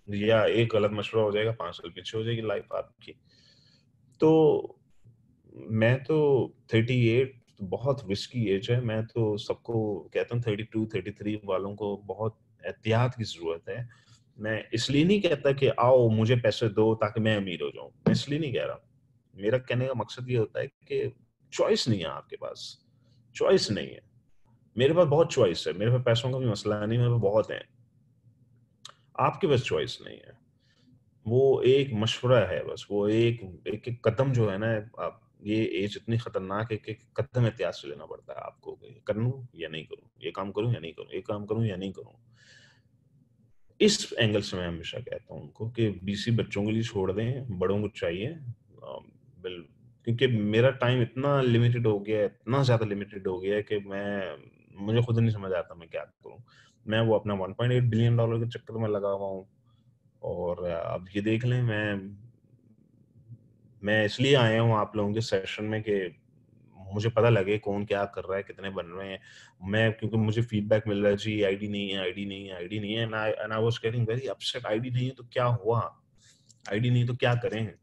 या एक गलत मशवरा हो जाएगा 5 साल पीछे हो जाएगी लाइफ आपकी। तो मैं तो 38 तो बहुत रिस्की एज है। मैं तो सबको कहता हूँ 32-33 वालों को बहुत एहतियात की जरूरत है। मैं इसलिए नहीं कहता कि आओ मुझे पैसे दो ताकि मैं अमीर हो जाऊं, मैं इसलिए नहीं कह रहा। मेरा कहने का मकसद ये होता है कि चॉइस नहीं है आपके पास, चॉइस नहीं है। मेरे पास बहुत चॉइस है, मेरे पास पैसों का भी मसला नहीं, मेरे पास बहुत है। आपके पास चॉइस नहीं है। वो एक मशवरा है बस, वो एक एक एक कदम जो है ना, आप ये एज इतनी खतरनाक है कि एक कदम एहतियात से लेना पड़ता है आपको कि करूं या नहीं करूं, ये काम करूं या नहीं करूं, ये काम करूं या नहीं करूं। इस एंगल से मैं हमेशा कहता हूं उनको कि बीसी बच्चों के लिए छोड़ दें, बड़ों को चाहिए। बिल क्योंकि मेरा टाइम इतना लिमिटेड हो गया है, इतना ज़्यादा लिमिटेड हो गया है कि मुझे खुद नहीं समझ आता मैं क्या करूँ। मैं वो अपना $1.8 बिलियन के चक्कर में लगा हुआ हूँ, और अब ये देख लें, मैं इसलिए आया हूँ आप लोगों के सेशन में कि मुझे पता लगे कौन क्या कर रहा है, कितने बन रहे हैं। क्योंकि मुझे फीडबैक मिल रहा है, जी आईडी नहीं है, आईडी नहीं है, आईडी नहीं है, and I was getting very upset. ID नहीं है तो क्या हुआ? आईडी नहीं तो क्या करें?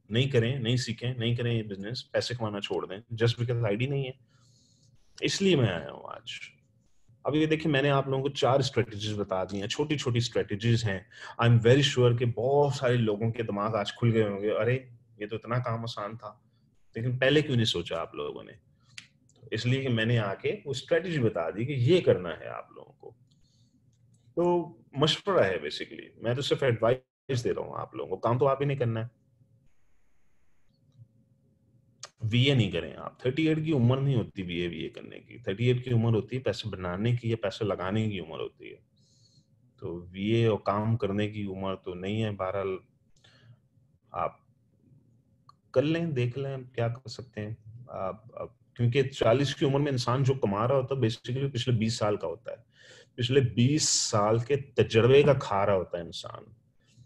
नहीं करें, नहीं सीखें, नहीं करें ये बिजनेस, पैसे कमाना छोड़ दें जस्ट बिकॉज आईडी नहीं है। इसलिए मैं आया हूँ आज। अब ये देखिए, मैंने आप लोगों को 4 स्ट्रेटजीज बता दी हैं, छोटी छोटी स्ट्रेटजीज हैं। आई एम वेरी श्योर कि बहुत सारे लोगों के दिमाग आज खुल गए होंगे, अरे ये तो इतना काम आसान था, लेकिन पहले क्यों नहीं सोचा आप लोगों ने? तो इसलिए कि मैंने आके वो स्ट्रेटजी बता दी कि ये करना है आप लोगों को। तो मशवरा है बेसिकली, मैं तो सिर्फ एडवाइस दे रहा हूँ आप लोगों को, काम तो आप ही नहीं करना है। बीए नहीं करें आप, 38 की उम्र नहीं होती बीए करने की। 38 की उम्र होती है पैसे बनाने की या पैसे लगाने की उम्र होती है। तो बीए और काम करने की उम्र तो नहीं है। बहरहाल आप कर लें, देख लें हम क्या कर सकते हैं। आप क्योंकि 40 की उम्र में इंसान जो कमा रहा होता है बेसिकली पिछले 20 साल का होता है। पिछले 20 साल के तजर्बे का खा रहा होता है इंसान।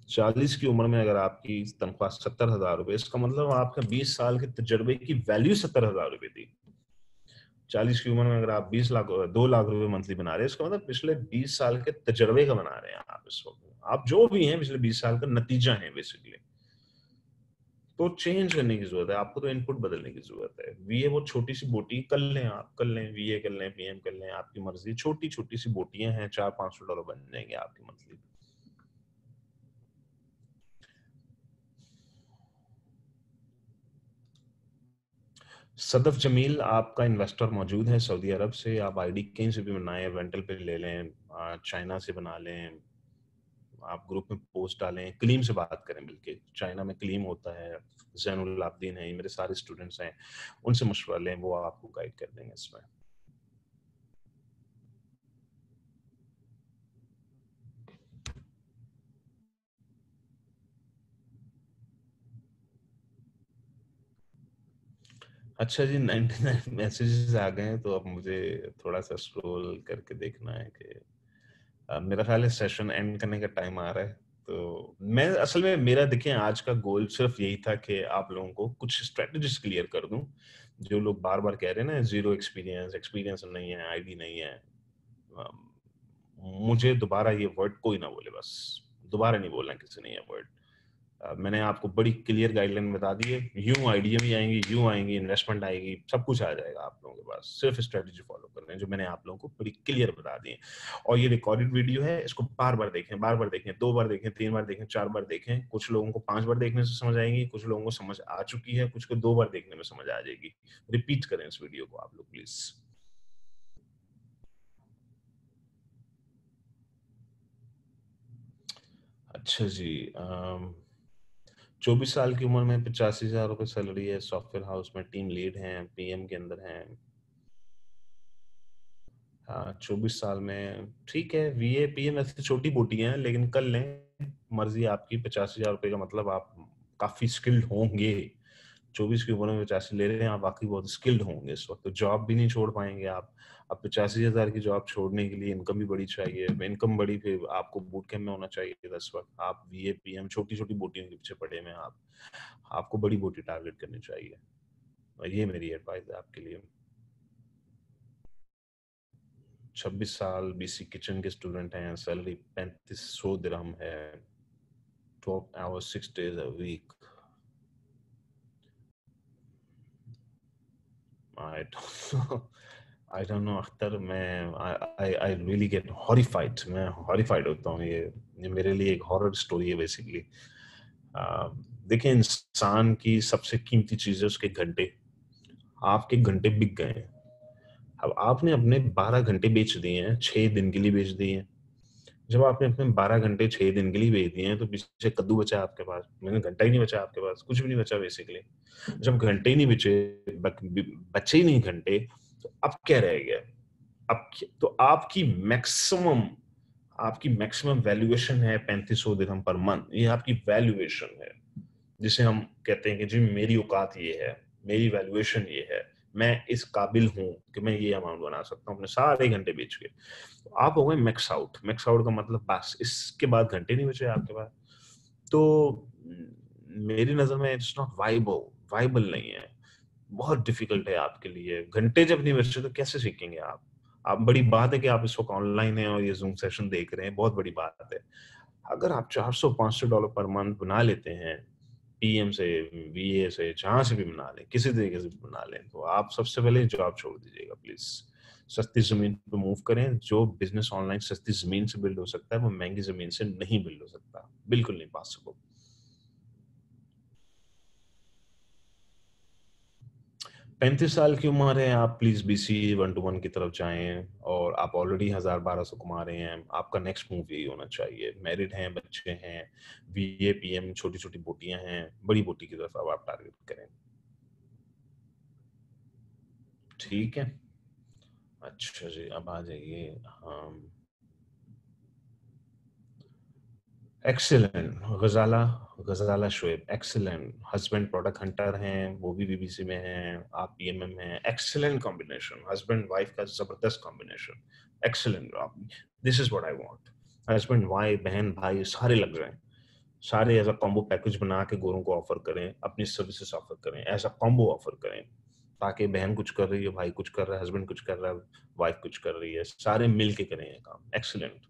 40 की उम्र में अगर आपकी तनख्वाह 70,000 रुपए, इसका मतलब आपका 20 साल के तजर्बे की वैल्यू 70,000 रुपए थी। 40 की उम्र में अगर आप 2 लाख रुपए मंथली बना रहे हैं, इसका मतलब पिछले 20 साल के तजर्बे का बना रहे हैं आप इस वक्त। आप जो भी हैं पिछले 20 साल का नतीजा है बेसिकली। तो चेंज करने की जरूरत है आपको, तो इनपुट बदलने की जरूरत है। वीए वो छोटी सी बोटी कर लें, आप कर लें, वीए कर लें, पीएम कर लें, आपकी मर्जी। छोटी छोटी सी बोटियां हैं, $400-500 बन जाएंगे आपकी मंथली। सदफ जमील आपका इन्वेस्टर मौजूद है सऊदी अरब से। आप आईडी कहीं से भी बनाएं, रेंटल पे ले लें, चाइना से बना लें। आप ग्रुप में पोस्ट डालें, कलीम से बात करें, बल्कि चाइना में कलीम होता है, जैनुल आबदीन है, ये मेरे सारे स्टूडेंट्स हैं, उनसे मशवरा लें, वो आपको गाइड कर देंगे इसमें। अच्छा जी, 99 मैसेजेस आ गए हैं, तो अब मुझे थोड़ा सा स्क्रॉल करके देखना है कि मेरा ख्याल है सेशन एंड करने का टाइम आ रहा है। तो मैं असल में, मेरा देखिए आज का गोल सिर्फ यही था कि आप लोगों को कुछ स्ट्रेटजीज क्लियर कर दूं। जो लोग बार बार कह रहे हैं ना, जीरो एक्सपीरियंस, एक्सपीरियंस नहीं है, आईडी नहीं है, अम, मुझे दोबारा ये वर्ड कोई ना बोले, बस दोबारा नहीं बोलना किसी ने ये वर्ड। मैंने आपको बड़ी क्लियर गाइडलाइन बता दी है। यूं आइडिया भी आएंगी, यूं आएंगी, इन्वेस्टमेंट आएगी, सब कुछ आ जाएगा आप लोगों के पास। सिर्फ स्ट्रेटजी फॉलो करना है जो मैंने आप लोगों को बड़ी क्लियर बता दी है। और ये रिकॉर्डेड वीडियो है, इसको बार बार देखें, बार बार देखें, 2 बार देखें, 3 बार देखें, 4 बार देखें। कुछ लोगों को 5 बार देखने से समझ आएंगी, कुछ लोगों को समझ आ चुकी है, कुछ को 2 बार देखने में समझ आ जाएगी। रिपीट करें इस वीडियो को आप लोग प्लीज। अच्छा जी, 24 साल की उम्र में 85,000 रुपये सैलरी है, सॉफ्टवेयर हाउस में टीम लीड हैं, पीएम के अंदर हैं। हाँ, 24 साल में ठीक है। वीए पीएम ऐसी छोटी बोटी हैं, लेकिन कर लें, मर्जी आपकी। 85,000 रुपये का मतलब आप काफी स्किल्ड होंगे। 24 की उम्र में 85 ले रहे हैं, आप वाकई बहुत स्किल्ड होंगे इस वक्त। तो जॉब भी नहीं छोड़ पाएंगे आप। अब 85,000 की जॉब छोड़ने के लिए इनकम भी बड़ी चाहिए। इनकम बड़ी, फिर आपको बूट कैंप में होना चाहिए 10 वक्त। आप वीए पीएम छोटी छोटी बोटियों के पीछे पड़े में आप, आपको बड़ी बोटी टारगेट करनी चाहिए। और ये मेरी एडवाइस है आपके लिए। 26 साल, बीसी किचन के स्टूडेंट हैं, सैलरी 3500 दिरहम है, 12 hours 6 days a week। I don't know, I don't know Akhtar. I really get horrified, मैं horrified होता हूँ। ये मेरे लिए एक हॉरर स्टोरी है बेसिकली। देखिए, इंसान की सबसे कीमती चीज है उसके घंटे। आपके घंटे बिक गए हैं। अब आपने अपने 12 घंटे बेच दिए हैं, 6 दिन के लिए बेच दिए हैं। जब आपने अपने 12 घंटे 6 दिन के लिए बेच दिए हैं, तो पीछे कद्दू बचा है आपके पास, मैंने घंटा ही नहीं बचा आपके पास, कुछ भी नहीं बचा बेसिकली। जब घंटे ही नहीं बचे, बचे ही नहीं घंटे, तो अब क्या रह गया? अब तो आपकी मैक्सिमम वैल्यूएशन है 3500 दिरहम पर मंथ। ये आपकी वैल्यूएशन है, जिसे हम कहते हैं कि जी मेरी औकात ये है। मेरी वैल्यूएशन ये है, मैं इस काबिल हूँ कि मैं ये अमाउंट बना सकता हूँ अपने सारे घंटे बेच के। तो आप हो गए मैक्स आउट। मैक्स आउट का मतलब बस इसके बाद घंटे नहीं बचे आपके पास। तो मेरी नज़र में इट्स नॉट वाइबल नहीं है। बहुत डिफिकल्ट है आपके लिए। घंटे जब नहीं बचे तो कैसे सीखेंगे आप? आप बड़ी बात है कि आप इस वक़्त ऑनलाइन हैं और ये ज़ूम सेशन देख रहे हैं, बहुत बड़ी बात है। अगर आप $400-500 पर मंथ बना लेते हैं, पीएम से, वीए से, जहाँ से भी बना लें, किसी तरीके से भी बना लें, तो आप सबसे पहले जॉब छोड़ दीजिएगा प्लीज़। सस्ती ज़मीन पे मूव करें। जो बिज़नेस ऑनलाइन सस्ती ज़मीन से बिल्ड हो सकता है, वो महँगी ज़मीन से नहीं बिल्ड हो सकता। बिल्कुल नहीं पॉसिबल। 35 साल की उम्र है, आप प्लीज़ बीसीए 1 टू 1 की तरफ जाएँ और आप ऑलरेडी 1000-1200 कमा रहे हैं, आपका नेक्स्ट मूव यही होना चाहिए। मैरिड हैं, बच्चे हैं, बीए, पीएम, छोटी-छोटी बोटियाँ हैं, बड़ी बोटी की तरफ अब आप टारगेट करें। ठीक है? अच्छा जी, अब आ जाइए हम excellent Ghazala Ghazala Shoaib excellent husband product Hunter हैं, वो भी बीबीसी में हैं, आप पीएमएम हैं, एक्सीलेंट कॉम्बिनेशन हस्बैंड वाइफ का ज़बरदस्त कॉम्बिनेशन, एक्सीलेंट आप this is what I want. Husband, wife, बहन, भाई सारे लग जाएँ, सारे एज़ अ कॉम्बो पैकेज बना के गोरों को ऑफ़र करें, अपनी सर्विसेज़ ऑफ़र करें, एज़ अ कॉम्बो ऑफ़र करें, ताकि बहन कुछ कर रही है, भाई कुछ कर रहा है, हस्बैंड कुछ कर रहा है, वाइफ कुछ कर रही है, सारे मिल के करें ये काम, एक्सीलेंट।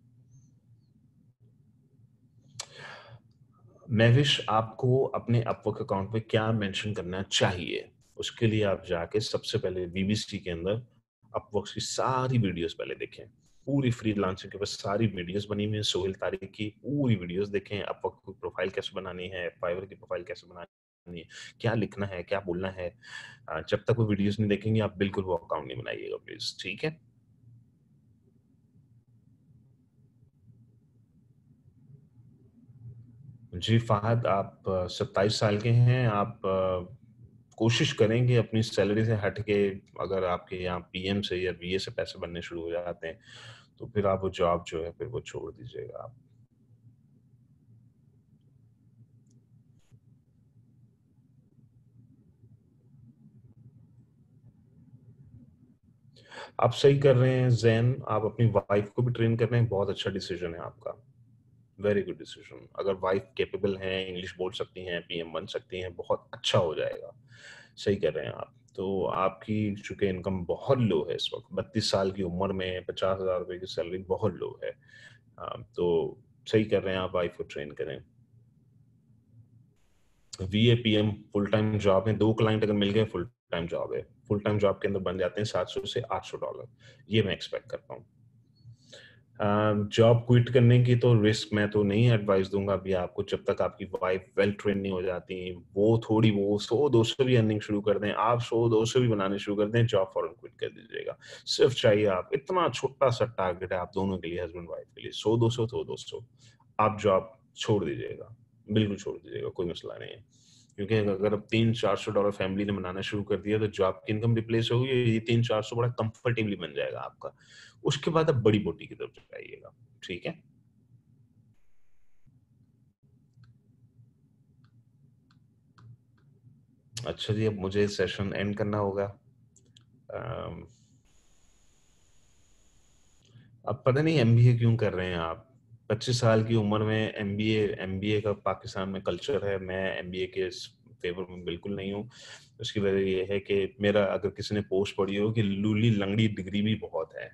महविश, आपको अपने अपवर्क अकाउंट में क्या मेंशन करना चाहिए? उसके लिए आप जाके सबसे पहले बीबीसी के अंदर अपवर्क की सारी वीडियोस पहले देखें। पूरी फ्रीलांसिंग के ऊपर सारी वीडियोस बनी हुई हैं, सोहेल तारिक की पूरी वीडियोस देखें, अपवर्क की प्रोफाइल कैसे बनानी है, फाइवर की प्रोफाइल कैसे बनानी है, क्या लिखना है, क्या बोलना है। जब तक वो वीडियोस नहीं देखेंगे, आप बिल्कुल वो अकाउंट नहीं बनाइएगा प्लीज़, ठीक है? जी, फ़हद, आप 27 साल के हैं, आप कोशिश करें कि अपनी सैलरी से हट के अगर आपके यहाँ पीएम से या वीए से पैसे बनने शुरू हो जाते हैं, तो फिर आप वो जॉब जो है फिर वो छोड़ दीजिएगा आप। आप सही कर रहे हैं ज़ैन, आप अपनी वाइफ़ को भी ट्रेन कर रहे हैं, बहुत अच्छा डिसीज़न है आपका। Very good decision. अगर वाइफ़ कैपेबल हैं, इंग्लिश बोल सकती हैं, पीएम बन सकती हैं, बहुत अच्छा हो जाएगा। सही कह रहे हैं आप। तो आपकी चूँकि इनकम बहुत लो है इस वक़्त, 32 साल की उम्र में ₹50,000 की सैलरी बहुत लो है। तो सही कर रहे हैं आप, वाइफ़ को ट्रेन करें। वीए, पीएम फुल टाइम जॉब है, 2 क्लाइंट अगर मिल गए फुल टाइम जॉब है। फुल टाइम जॉब के अंदर बन जाते हैं 700 से $800, ये मैं एक्सपेक्ट करता हूँ। जॉब क्विट करने की तो रिस्क मैं तो नहीं एडवाइस दूँगा अभी आपको, जब तक आपकी वाइफ वेल ट्रेन्ड नहीं हो जाती। वो थोड़ी वो 100-200 भी अर्निंग शुरू कर दें, आप 100-200 भी बनाने शुरू कर दें, जॉब फौरन क्विट कर दीजिएगा। सिर्फ चाहिए आप इतना छोटा-सा टारगेट है आप दोनों के लिए, हस्बैंड वाइफ के लिए, 100-200 तो 200, आप जॉब छोड़ दीजिएगा। बिल्कुल छोड़ दीजिएगा, कोई मसला नहीं है। क्योंकि अगर अब $300-400 फैमिली ने बनाना शुरू कर दिया, तो जॉब की इनकम रिप्लेस होगी, ये 300-400 बड़ा कंफर्टेबली बन जाएगा आपका। उसके बाद आप बड़ी बोटी की तरफ जाइएगा, ठीक है? अच्छा जी, अब मुझे सेशन एंड करना होगा। अम, अब पता नहीं एमबीए क्यों कर रहे हैं आप? 25 साल की उम्र में एमबीए एमबीए का पाकिस्तान में कल्चर है, मैं एमबीए के इस फ़ेवर में बिल्कुल नहीं हूँ। उसकी वजह ये है कि मेरा अगर किसी ने पोस्ट पढ़ी हो कि लूली-लंगड़ी डिग्री भी बहुत है।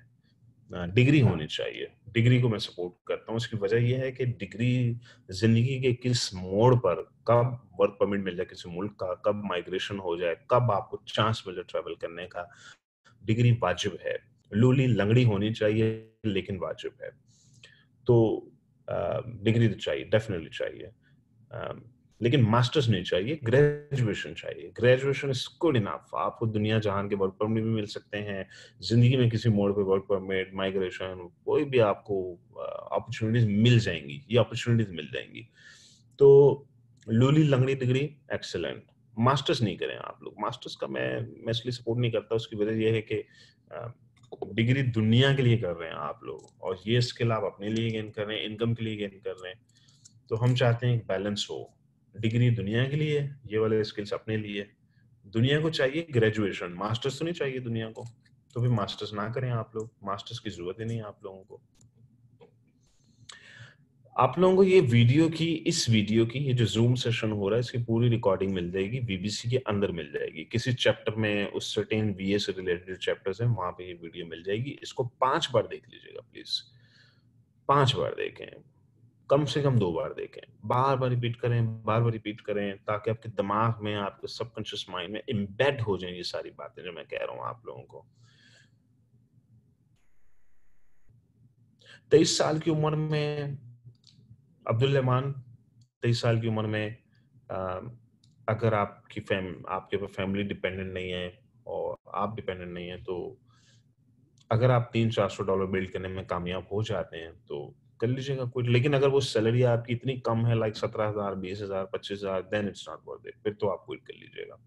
डिग्री होनी चाहिए। डिग्री को मैं सपोर्ट करता हूँ। उसकी वजह ये है कि डिग्री ज़िंदगी के किस मोड़ पर, कब वर्क परमिट मिल जाए किसी मुल्क का, कब माइग्रेशन हो जाए, कब आपको चांस मिले ट्रैवल करने का, डिग्री वाजिब है। लूली लंगड़ी होनी चाहिए, लेकिन वाजिब है। तो डिग्री तो चाहिए, डेफ़िनिटली चाहिए। अ, लेकिन मास्टर्स नहीं चाहिए, ग्रेजुएशन चाहिए। Graduation is good enough. आपको दुनिया जहान के वर्क परमिट भी मिल सकते हैं, ज़िंदगी में किसी मोड़ पे वर्क परमिट, माइग्रेशन, कोई भी आपको अपॉर्च्युनिटीज़ मिल जाएँगी, ये अपॉर्च्युनिटीज़ मिल जाएँगी। तो लूली लंगड़ी डिग्री एक्सीलेंट। मास्टर्स नहीं करें आप लोग। मास्टर्स का मैं इसलिए सपोर्ट नहीं करता, उसकी वजह ये है कि अ, डिग्री दुनिया के लिए कर रहे हैं आप लोग और ये स्किल आप अपने लिए गेन कर रहे हैं, इनकम के लिए गेन कर रहे हैं। तो हम चाहते हैं एक बैलेंस हो। डिग्री दुनिया के लिए, ये वाले स्किल्स अपने लिए। दुनिया को चाहिए ग्रेजुएशन, मास्टर्स तो नहीं चाहिए दुनिया को। तो फिर मास्टर्स ना करें आप लोग, मास्टर्स की जरूरत ही नहीं है आप लोगों को। आप लोगों को इस वीडियो की ये जो जूम सेशन हो रहा है, इसकी पूरी रिकॉर्डिंग मिल जाएगी, वीबीसी के अंदर मिल जाएगी। किसी चैप्टर में, उस सर्टेन वीए से रिलेटेड चैप्टर्स हैं, वहां पे ये वीडियो मिल जाएगी। इसको 5 बार देख लीजिएगा प्लीज, 5 बार देखें, कम से कम 2 बार देखें, बार बार रिपीट करें, बार बार रिपीट करें, ताकि आपके दिमाग में, आपके सबकॉन्शियस माइंड में एम्बेड हो जाए ये सारी बातें जो मैं कह रहा हूँ आप लोगों को। 23 साल की उम्र में अब्दुल रहमान, 23 साल की उम्र में अ, अगर आपके ऊपर फैमिली डिपेंडेंट नहीं है और आप डिपेंडेंट नहीं है, तो अगर आप $300-400 बिल्ड करने में कामयाब हो जाते हैं तो कर लीजिएगा क्विट। लेकिन अगर वो सैलरी आपकी इतनी कम है, like 17,000, 20,000, 25,000, then it's not worth it, फिर तो आप क्विट कर लीजिएगा।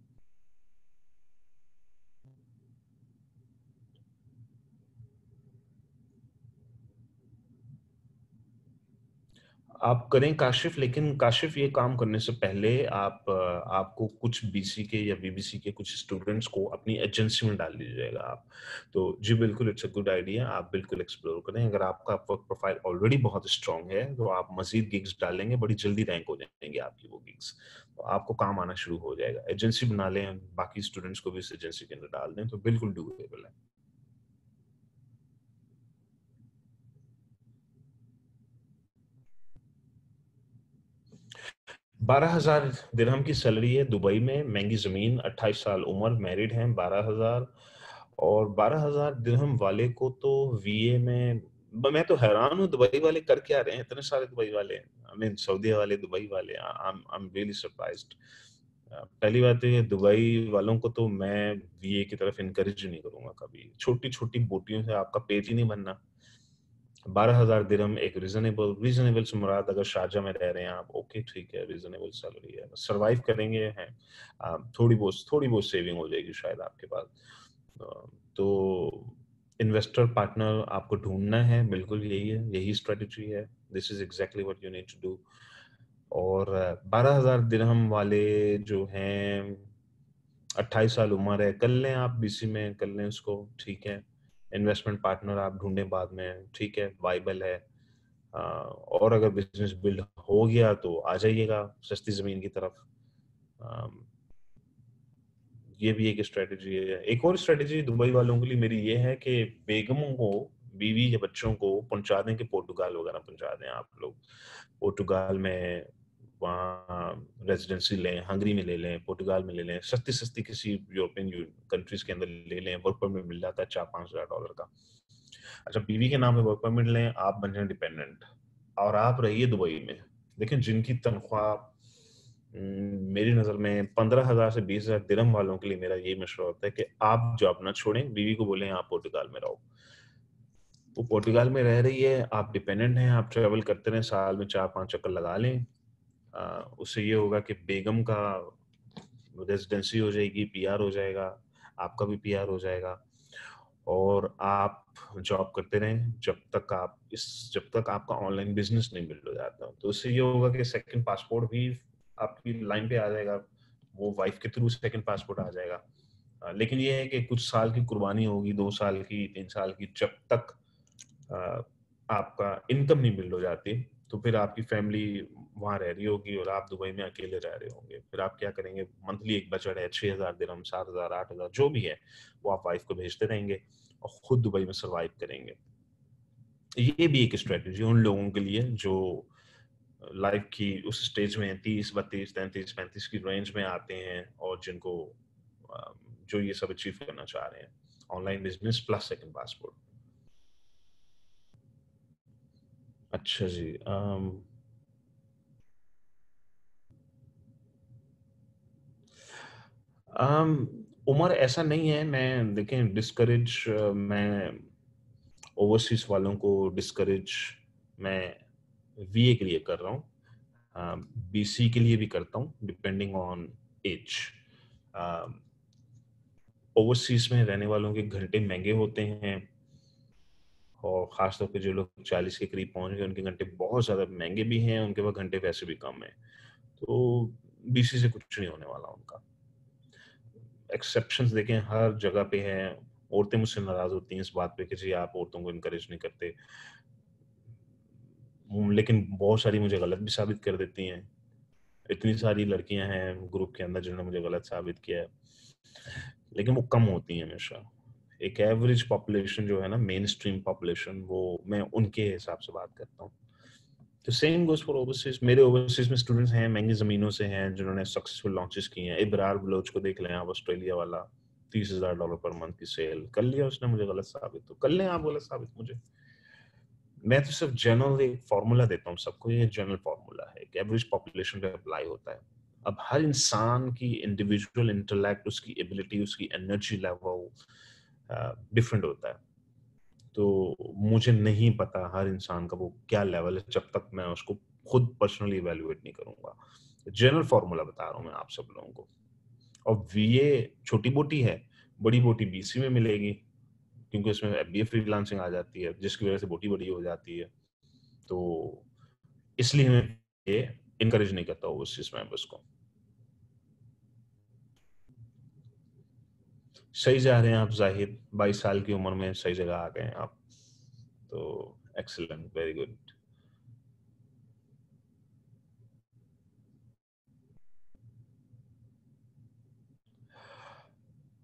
आप करें काशिफ, लेकिन काशिफ ये काम करने से पहले आपको कुछ बीसी के या बीबीसी के कुछ स्टूडेंट्स को अपनी एजेंसी में डाल दीजिएगा आप। तो जी बिल्कुल, इट्स अ गुड आइडिया, आप बिल्कुल एक्सप्लोर करें। अगर आपका वर्क प्रोफाइल ऑलरेडी बहुत स्ट्रांग है तो आप मजीद गिग्स डालेंगे, बड़ी जल्दी रैंक हो जाएंगे आपकी वो गिग्स, तो आपको काम आना शुरू हो जाएगा। एजेंसी बना लें, बाकी स्टूडेंट्स को भी इस एजेंसी के अंदर डाल दें, तो बिल्कुल डूएबल है। 12,000 दिरहम की सैलरी है दुबई में, महंगी जमीन, 28 साल उम्र, मैरिड हैं, 12,000। और 12,000 दिरहम वाले को तो वीए में, मैं तो हैरान हूँ, दुबई वाले कर क्या रहे हैं, इतने सारे दुबई वाले, आई मीन सऊदी वाले, दुबई वाले, आई एम रियली सरप्राइज्ड। पहली बात तो ये, दुबई वालों को तो मैं वीए की तरफ इनकरेज नहीं करूंगा कभी। छोटी छोटी बोटियों से आपका पेट ही नहीं बनना। 12,000 दिरहम एक रीजनेबल, रीजनेबल से मुराद, अगर शारजा में रह रहे हैं आप, ओके ठीक है, रीजनेबल सैलरी है, सरवाइव करेंगे हैं। थोड़ी बहुत सेविंग हो जाएगी शायद आपके पास। तो इन्वेस्टर पार्टनर आपको ढूंढना है, बिल्कुल यही है, यही स्ट्रेटजी है। This is exactly what you need to do. और 12,000 दिरहम वाले जो हैं, 28 साल उम्र है, कर लें आप बीसी में, कर लें उसको, ठीक है। इन्वेस्टमेंट पार्टनर आप ढूंढें बाद में, ठीक है, वाइबल है। और अगर बिजनेस बिल्ड हो गया तो आ जाइएगा सस्ती जमीन की तरफ। अ, ये भी एक स्ट्रेटजी है। एक और स्ट्रेटजी दुबई वालों के लिए मेरी ये है कि बेगमों को, बीवी या बच्चों को पहुंचा दें, कि पोर्टुगाल वगैरह पहुंचा दें आप लोग। पोर्टुगाल में वहाँ रेजिडेंसी लें, हंगरी में ले लें, पोर्टुगाल में ले लें, सस्ती सस्ती किसी यूरोपियन कंट्रीज के अंदर ले लें। वर्क परमिट मिल जाता है $4-5 का। अच्छा, बीवी के नाम पे वर्क परमिट लें, आप बन जाए डिपेंडेंट और आप रहिए दुबई में। लेकिन जिनकी तनख्वाह, मेरी नज़र में 15,000 से 20,000 दिरहम वालों के लिए मेरा ये मशवरा होता है कि आप जॉब ना छोड़ें, बीवी को बोलें आप पोर्टुगाल में रहो। वो पोर्टुगाल में रह रही है, आप डिपेंडेंट हैं, आप ट्रेवल करते रहें, साल में 4-5 चक्कर लगा लें। उससे ये होगा कि बेगम का रेजिडेंसी हो जाएगी, पीआर हो जाएगा, आपका भी पीआर हो जाएगा। और आप जॉब करते रहें जब तक आपका ऑनलाइन बिजनेस नहीं बिल्ड हो जाता। तो उससे ये होगा कि सेकंड पासपोर्ट भी आपकी लाइन पे आ जाएगा, वो वाइफ के थ्रू सेकंड पासपोर्ट आ जाएगा। लेकिन ये है कि कुछ साल की कुर्बानी होगी, 2 साल की, 3 साल की, जब तक अ, आपका इनकम नहीं बिल्ड हो जाती। तो फिर आपकी फैमिली वहां रह रही होगी और आप दुबई में अकेले रह रहे होंगे। फिर आप क्या करेंगे, मंथली एक बजट है, 6,000 दिरहम, 7,000, 8,000 जो भी है, वो आप वाइफ को भेजते रहेंगे और खुद दुबई में सरवाइव करेंगे। ये भी एक स्ट्रेटजी उन लोगों के लिए जो लाइफ की उस स्टेज में 30, 32, 33, 35 की रेंज में आते हैं और जिनको जो ये सब अचीव करना चाह रहे हैं, online business plus second passport. अच्छा जी। उम्र ऐसा नहीं है, मैं देखें डिस्करेज, मैं ओवरसीज वालों को डिस्करेज मैं वीए के लिए कर रहा हूँ, बीसी के लिए भी करता हूँ, डिपेंडिंग ऑन एज। ओवरसीज में रहने वालों के घंटे महंगे होते हैं, और खासतौर पे जो लोग 40 के करीब पहुंच गए, उनके घंटे बहुत ज़्यादा महंगे भी हैं, उनके पास घंटे वैसे भी कम हैं। तो बीसी से कुछ नहीं होने वाला उनका। एक्सेप्शंस देखें हर जगह पे हैं। औरतें मुझसे नाराज होती हैं इस बात पे कि जी आप औरतों को इनकरेज नहीं करते, लेकिन बहुत सारी मुझे गलत भी साबित कर देती हैं। इतनी सारी लड़कियां हैं ग्रुप के अंदर जिन्होंने मुझे गलत साबित किया है, लेकिन वो कम होती हैं हमेशा। एक एवरेज पॉपुलेशन जो है ना, मेन स्ट्रीम पॉपुलेशन, वो मैं उनके हिसाब से बात करता हूँ। तो सेम गोज फॉर ओवरसीज। मेरे ओवरसीज में स्टूडेंट्स हैं महंगी जमीनों से हैं जिन्होंने सक्सेसफुल लॉन्चेस किए हैं। इब्रार बलोच को देख लें आप, ऑस्ट्रेलिया वाला, $30,000 पर मंथ की सेल कर लिया उसने, मुझे गलत साबित, तो कर लें आप गलत साबित मुझे। मैं तो सिर्फ जनरल एक फॉर्मूला देता हूँ सबको, ये जनरल फॉर्मूला है, एक एवरेज पॉपुलेशन पे अप्लाई होता है। अब हर इंसान की इंडिविजुअल इंटेलेक्ट, उसकी एबिलिटी, उसकी एनर्जी लेवल डिफरेंट होता है। तो मुझे नहीं पता हर इंसान का वो क्या लेवल है जब तक मैं उसको खुद पर्सनली इवेल्युएट नहीं करूंगा। जनरल फॉर्मूला बता रहा हूँ मैं आप सब लोगों को। और वीए छोटी बोटी है, बड़ी बोटी बीसी में मिलेगी, क्योंकि उसमें एफबीए फ्रीलांसिंग आ जाती है जिसकी वजह से बोटी बड़ी हो जाती है। तो इसलिए मैं ये इनकरेज नहीं करता उस चीज में बस को। सही जा रहे हैं आप जाहिद, 22 साल की उम्र में सही जगह आ गए हैं आप, तो एक्सीलेंट, वेरी गुड।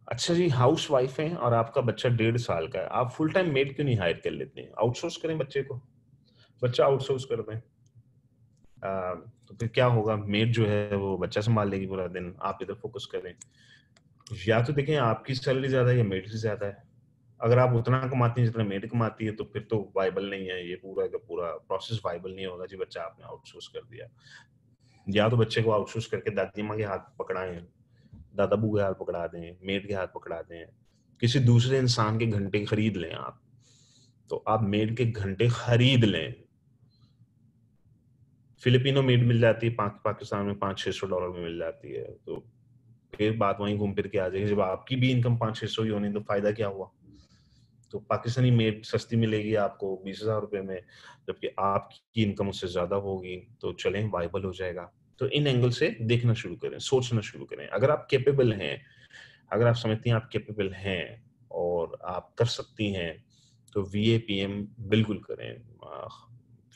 अच्छा जी, हाउस वाइफ हैं और आपका बच्चा 1.5 साल का है, आप फुल टाइम मेड क्यों नहीं हायर कर लेते हैं? आउटसोर्स करें बच्चे को, बच्चा आउटसोर्स कर दें। तो फिर क्या होगा, मेड जो है वो बच्चा संभाल लेगी पूरा दिन, आप इधर फोकस करें। या तो देखें आपकी सैलरी ज्यादा है या मेड से ज्यादा है। अगर आप उतना कमाती हैं जितना मेड कमाती है तो फिर तो वाइबल नहीं है, ये पूरा का पूरा प्रोसेस वाइबल नहीं होगा जी, बच्चा आपने आउटसोर्स कर दिया। या तो बच्चे को आउटसोर्स करके दादी माँ के हाथ पकड़ाएं, दादा बू के हाथ पकड़ा दें, मेड के हाथ पकड़ा दें, किसी दूसरे इंसान के घंटे खरीद लें आप। तो आप मेड के घंटे खरीद लें, फिलिपिनो मेड मिल जाती है पाकिस्तान में 500-600 डॉलर में मिल जाती है। तो फिर बात वहीं घूम फिर के आ जाएगी, जब आपकी भी इनकम 500-600 ही होनी तो फायदा क्या हुआ। तो पाकिस्तानी मेड सस्ती मिलेगी आपको 20,000 रुपए में, जबकि आपकी इनकम उससे ज्यादा होगी, तो चलें वाइबल हो जाएगा। तो इन एंगल से देखना शुरू करें, सोचना शुरू करें। अगर आप कैपेबल हैं, अगर आप समझती हैं आप कैपेबल हैं और आप कर सकती हैं, तो वीए पीएम बिल्कुल करें।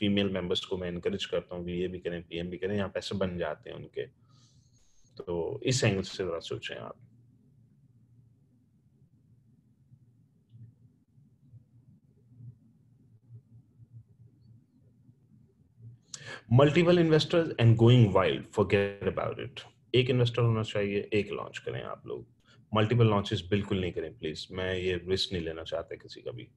फीमेल मेंबर्स को मैं इनकरेज करता हूँ, वीए भी करें पीएम भी करें, यहाँ पैसे बन जाते हैं उनके। तो इस एंगल से जरा सोचें आप। Multiple investors and going wild, forget about it. एक इन्वेस्टर होना चाहिए, एक लॉन्च करें आप लोग। मल्टीपल लॉन्चेस बिल्कुल नहीं करें प्लीज, मैं ये रिस्क नहीं लेना चाहता किसी का भी।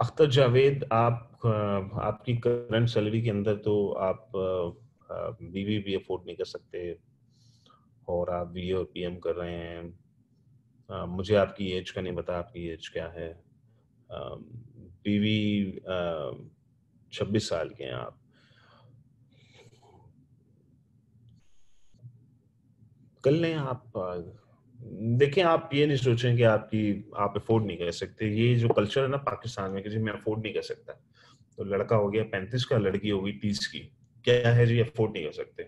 अख्तर जावेद, आप आपकी करंट सैलरी के अंदर तो आप बीवी भी अफोर्ड नहीं कर सकते, और आप वी और पीएम कर रहे हैं। मुझे आपकी एज का नहीं पता, आपकी एज क्या है? बीवी 26 साल के हैं आप। कर लें आप। देखिए, आप ये नहीं सोचें कि आपकी आप अफोर्ड नहीं कर सकते। ये जो कल्चर है ना पाकिस्तान में कि जी मैं अफोर्ड नहीं कर सकता, तो लड़का हो गया 35 का, लड़की होगी 30 की, क्या है जी अफोर्ड नहीं कर सकते,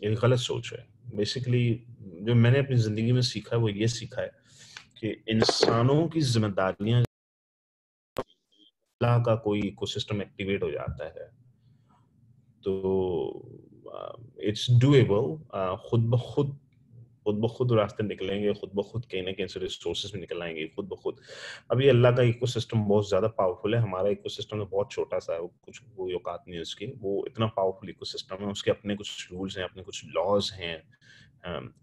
ये गलत सोच है। बेसिकली जो मैंने अपनी जिंदगी में सीखा है वो ये सीखा है कि इंसानों की जिम्मेदारियां, अल्लाह का कोई इकोसिस्टम एक्टिवेट हो जाता है, तो इट्स डूएबल। खुद ब खुद रास्ते निकलेंगे, खुद ब खुद कहीं ना कहीं से रिसोर्सेज भी निकल आएंगे खुद ब खुद। अभी अल्लाह का इकोसिस्टम बहुत ज्यादा पावरफुल है, हमारा इकोसिस्टम तो बहुत छोटा सा है, वो कुछ वो औकात नहीं है उसकी। वो इतना पावरफुल इकोसिस्टम है, उसके अपने कुछ रूल्स हैं, अपने कुछ लॉज हैं,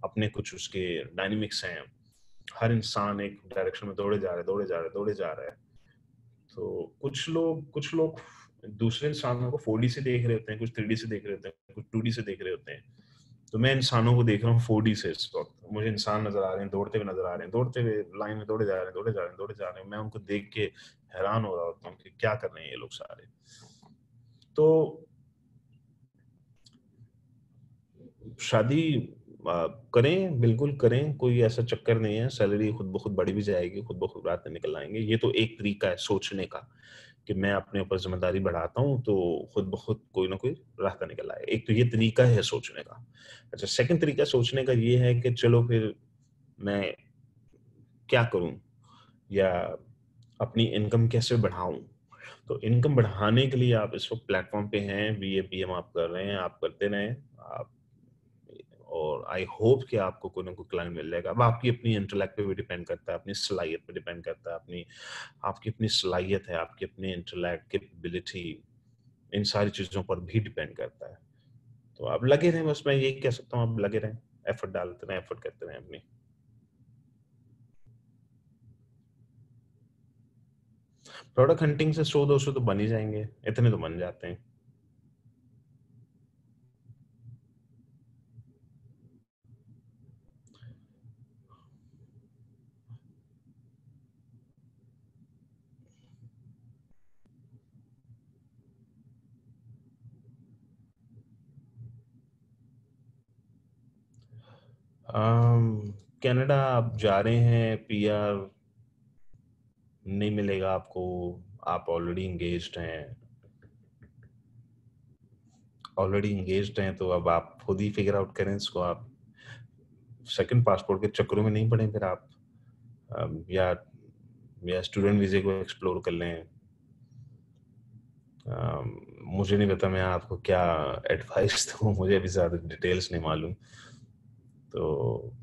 अपने कुछ उसके डायनेमिक्स हैं। हर इंसान एक डायरेक्शन में दौड़े जा रहे, दौड़े जा रहे, दौड़े जा रहे हैं। तो कुछ लोग दूसरे इंसानों को 4D से देख रहे होते हैं, कुछ 3D से देख रहे होते हैं, कुछ 2D से देख रहे होते हैं। तो मैं इंसानों को देख रहा हूँ 4D से इस वक्त। मुझे इंसान नजर आ रहे हैं, दौड़ते हुए नजर आ रहे हैं, दौड़ते हुए लाइन में दौड़े जा रहे हैं, दौड़े जा रहे हैं, दौड़े जा रहे हैं। मैं उनको देख के हैरान हो रहा होता हूँ कि क्या कर रहे हैं ये लोग सारे। तो शादी करें, बिल्कुल करें, कोई ऐसा चक्कर नहीं है। सैलरी खुद ब खुद बढ़ी भी जाएगी, खुद ब खुद रातें निकल आएंगे। ये तो एक तरीका है सोचने का कि मैं अपने ऊपर जिम्मेदारी बढ़ाता हूँ तो खुद ब खुद कोई ना कोई रास्ता निकल आए। एक तो ये तरीका है सोचने का। अच्छा, सेकंड तरीका सोचने का ये है कि चलो फिर मैं क्या करूँ या अपनी इनकम कैसे बढ़ाऊँ? तो इनकम बढ़ाने के लिए आप इस वक़्त प्लेटफ़ॉर्म पे हैं, बीए, बीएम आप कर रहे हैं, आप करते रहें। आप और आई होप कि आपको कोई ना कोई क्लाइंट मिल जाएगा। अब आपकी अपनी इंटेलेक्ट पे भी डिपेंड करता है, अपनी सलाहियत पे डिपेंड करता है, आपकी अपनी सलाहियत है, आपकी अपनी इंटेलेक्ट, कैपेबिलिटी, इन सारी चीज़ों पर भी डिपेंड करता है। तो आप लगे रहें, बस मैं यही कह सकता हूँ, आप लगे रहें, एफर्ट डालते रहें, एफर्ट करते रहें अपनी। प्रोडक्ट हंटिंग से 100-200 तो बन ही जाएँगे, इतने तो बन जाते हैं। कनाडा आप जा रहे हैं, पीआर नहीं मिलेगा आपको, आप ऑलरेडी एंगेज्ड हैं, तो अब आप खुद ही फिगर आउट करें इसको। आप सेकंड पासपोर्ट के चक्करों में नहीं पड़े फिर आप। या स्टूडेंट वीज़े को एक्सप्लोर कर लें। मुझे नहीं पता मैं आपको क्या एडवाइस दूँ, मुझे अभी ज़्यादा डिटेल्स नहीं मालूम। तो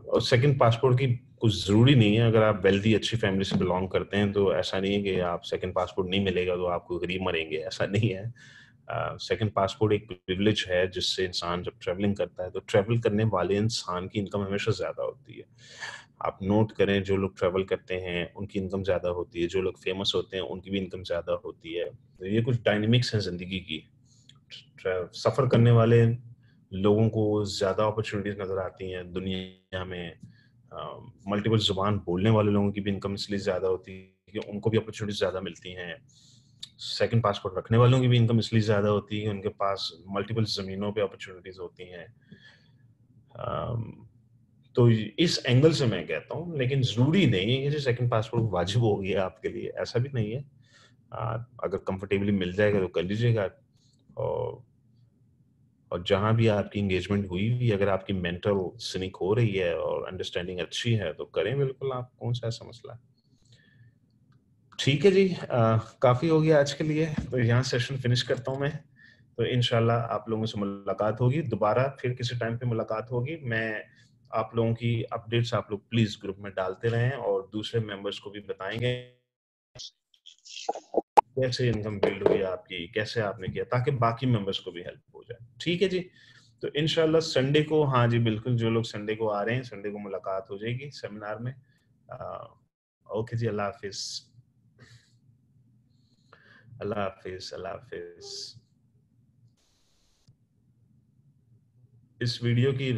और सेकंड पासपोर्ट की कुछ ज़रूरी नहीं है, अगर आप वेल्दी अच्छी फैमिली से बिलॉन्ग करते हैं, तो ऐसा नहीं है कि आप सेकंड पासपोर्ट नहीं मिलेगा तो आपको गरीब मरेंगे, ऐसा नहीं है। सेकंड पासपोर्ट एक प्रिविलेज है जिससे इंसान जब ट्रैवलिंग करता है, तो ट्रैवल करने वाले इंसान की इनकम हमेशा ज़्यादा होती है। आप नोट करें, जो लोग ट्रैवल करते हैं, उनकी इनकम ज़्यादा होती है, जो लोग फेमस होते हैं, उनकी भी इनकम ज़्यादा होती है। तो ये कुछ डायनामिक्स हैं ज़िंदगी की। सफ़र करने वाले लोगों को ज़्यादा अपॉर्चुनिटीज़ नज़र आती हैं दुनिया में। मल्टीपल ज़ुबान बोलने वाले लोगों की भी इनकम इसलिए ज़्यादा होती है कि उनको भी अपॉर्चुनिटीज़ ज़्यादा मिलती हैं। सेकंड पासपोर्ट रखने वालों की भी इनकम इसलिए ज़्यादा होती है कि उनके पास मल्टीपल ज़मीनों पे अपॉर्चुनिटीज़ होती हैं। अम, तो इस एंगल से मैं कहता हूँ, लेकिन ज़रूरी नहीं है कि सेकंड पासपोर्ट वाजिब हो गया आपके लिए, ऐसा भी नहीं है। अगर कंफर्टेबली मिल जाएगा तो कर लीजिएगा। और और जहाँ भी आपकी एंगेजमेंट हुई हुई, अगर आपकी मेंटल सिंक हो रही है और अंडरस्टैंडिंग अच्छी है, तो करें बिल्कुल, आप कौन सा ऐसा मसला है। ठीक है जी, काफ़ी हो गया आज के लिए, तो यहाँ सेशन फिनिश करता हूँ मैं। तो इंशाल्लाह आप लोगों से मुलाकात होगी, दोबारा फिर किसी टाइम पे मुलाकात होगी। मैं आप लोगों की अपडेट्स आप लोग प्लीज़ ग्रुप में डालते रहें और दूसरे मेंबर्स को भी बताएँगे कैसे इनकम बिल्ड हुई आपकी, कैसे आपने किया, ताकि बाकी मेंबर्स को भी हेल्प हो जाए। ठीक है जी? तो इंशाल्लाह संडे को, हाँ जी, बिल्कुल, जो लोग संडे को आ रहे हैं, संडे को मुलाकात हो जाएगी सेमिनार में। अ, ओके जी, अल्लाह हाफ़िज़। अल्लाह हाफ़िज़, अल्लाह हाफ़िज़। इस वीडियो की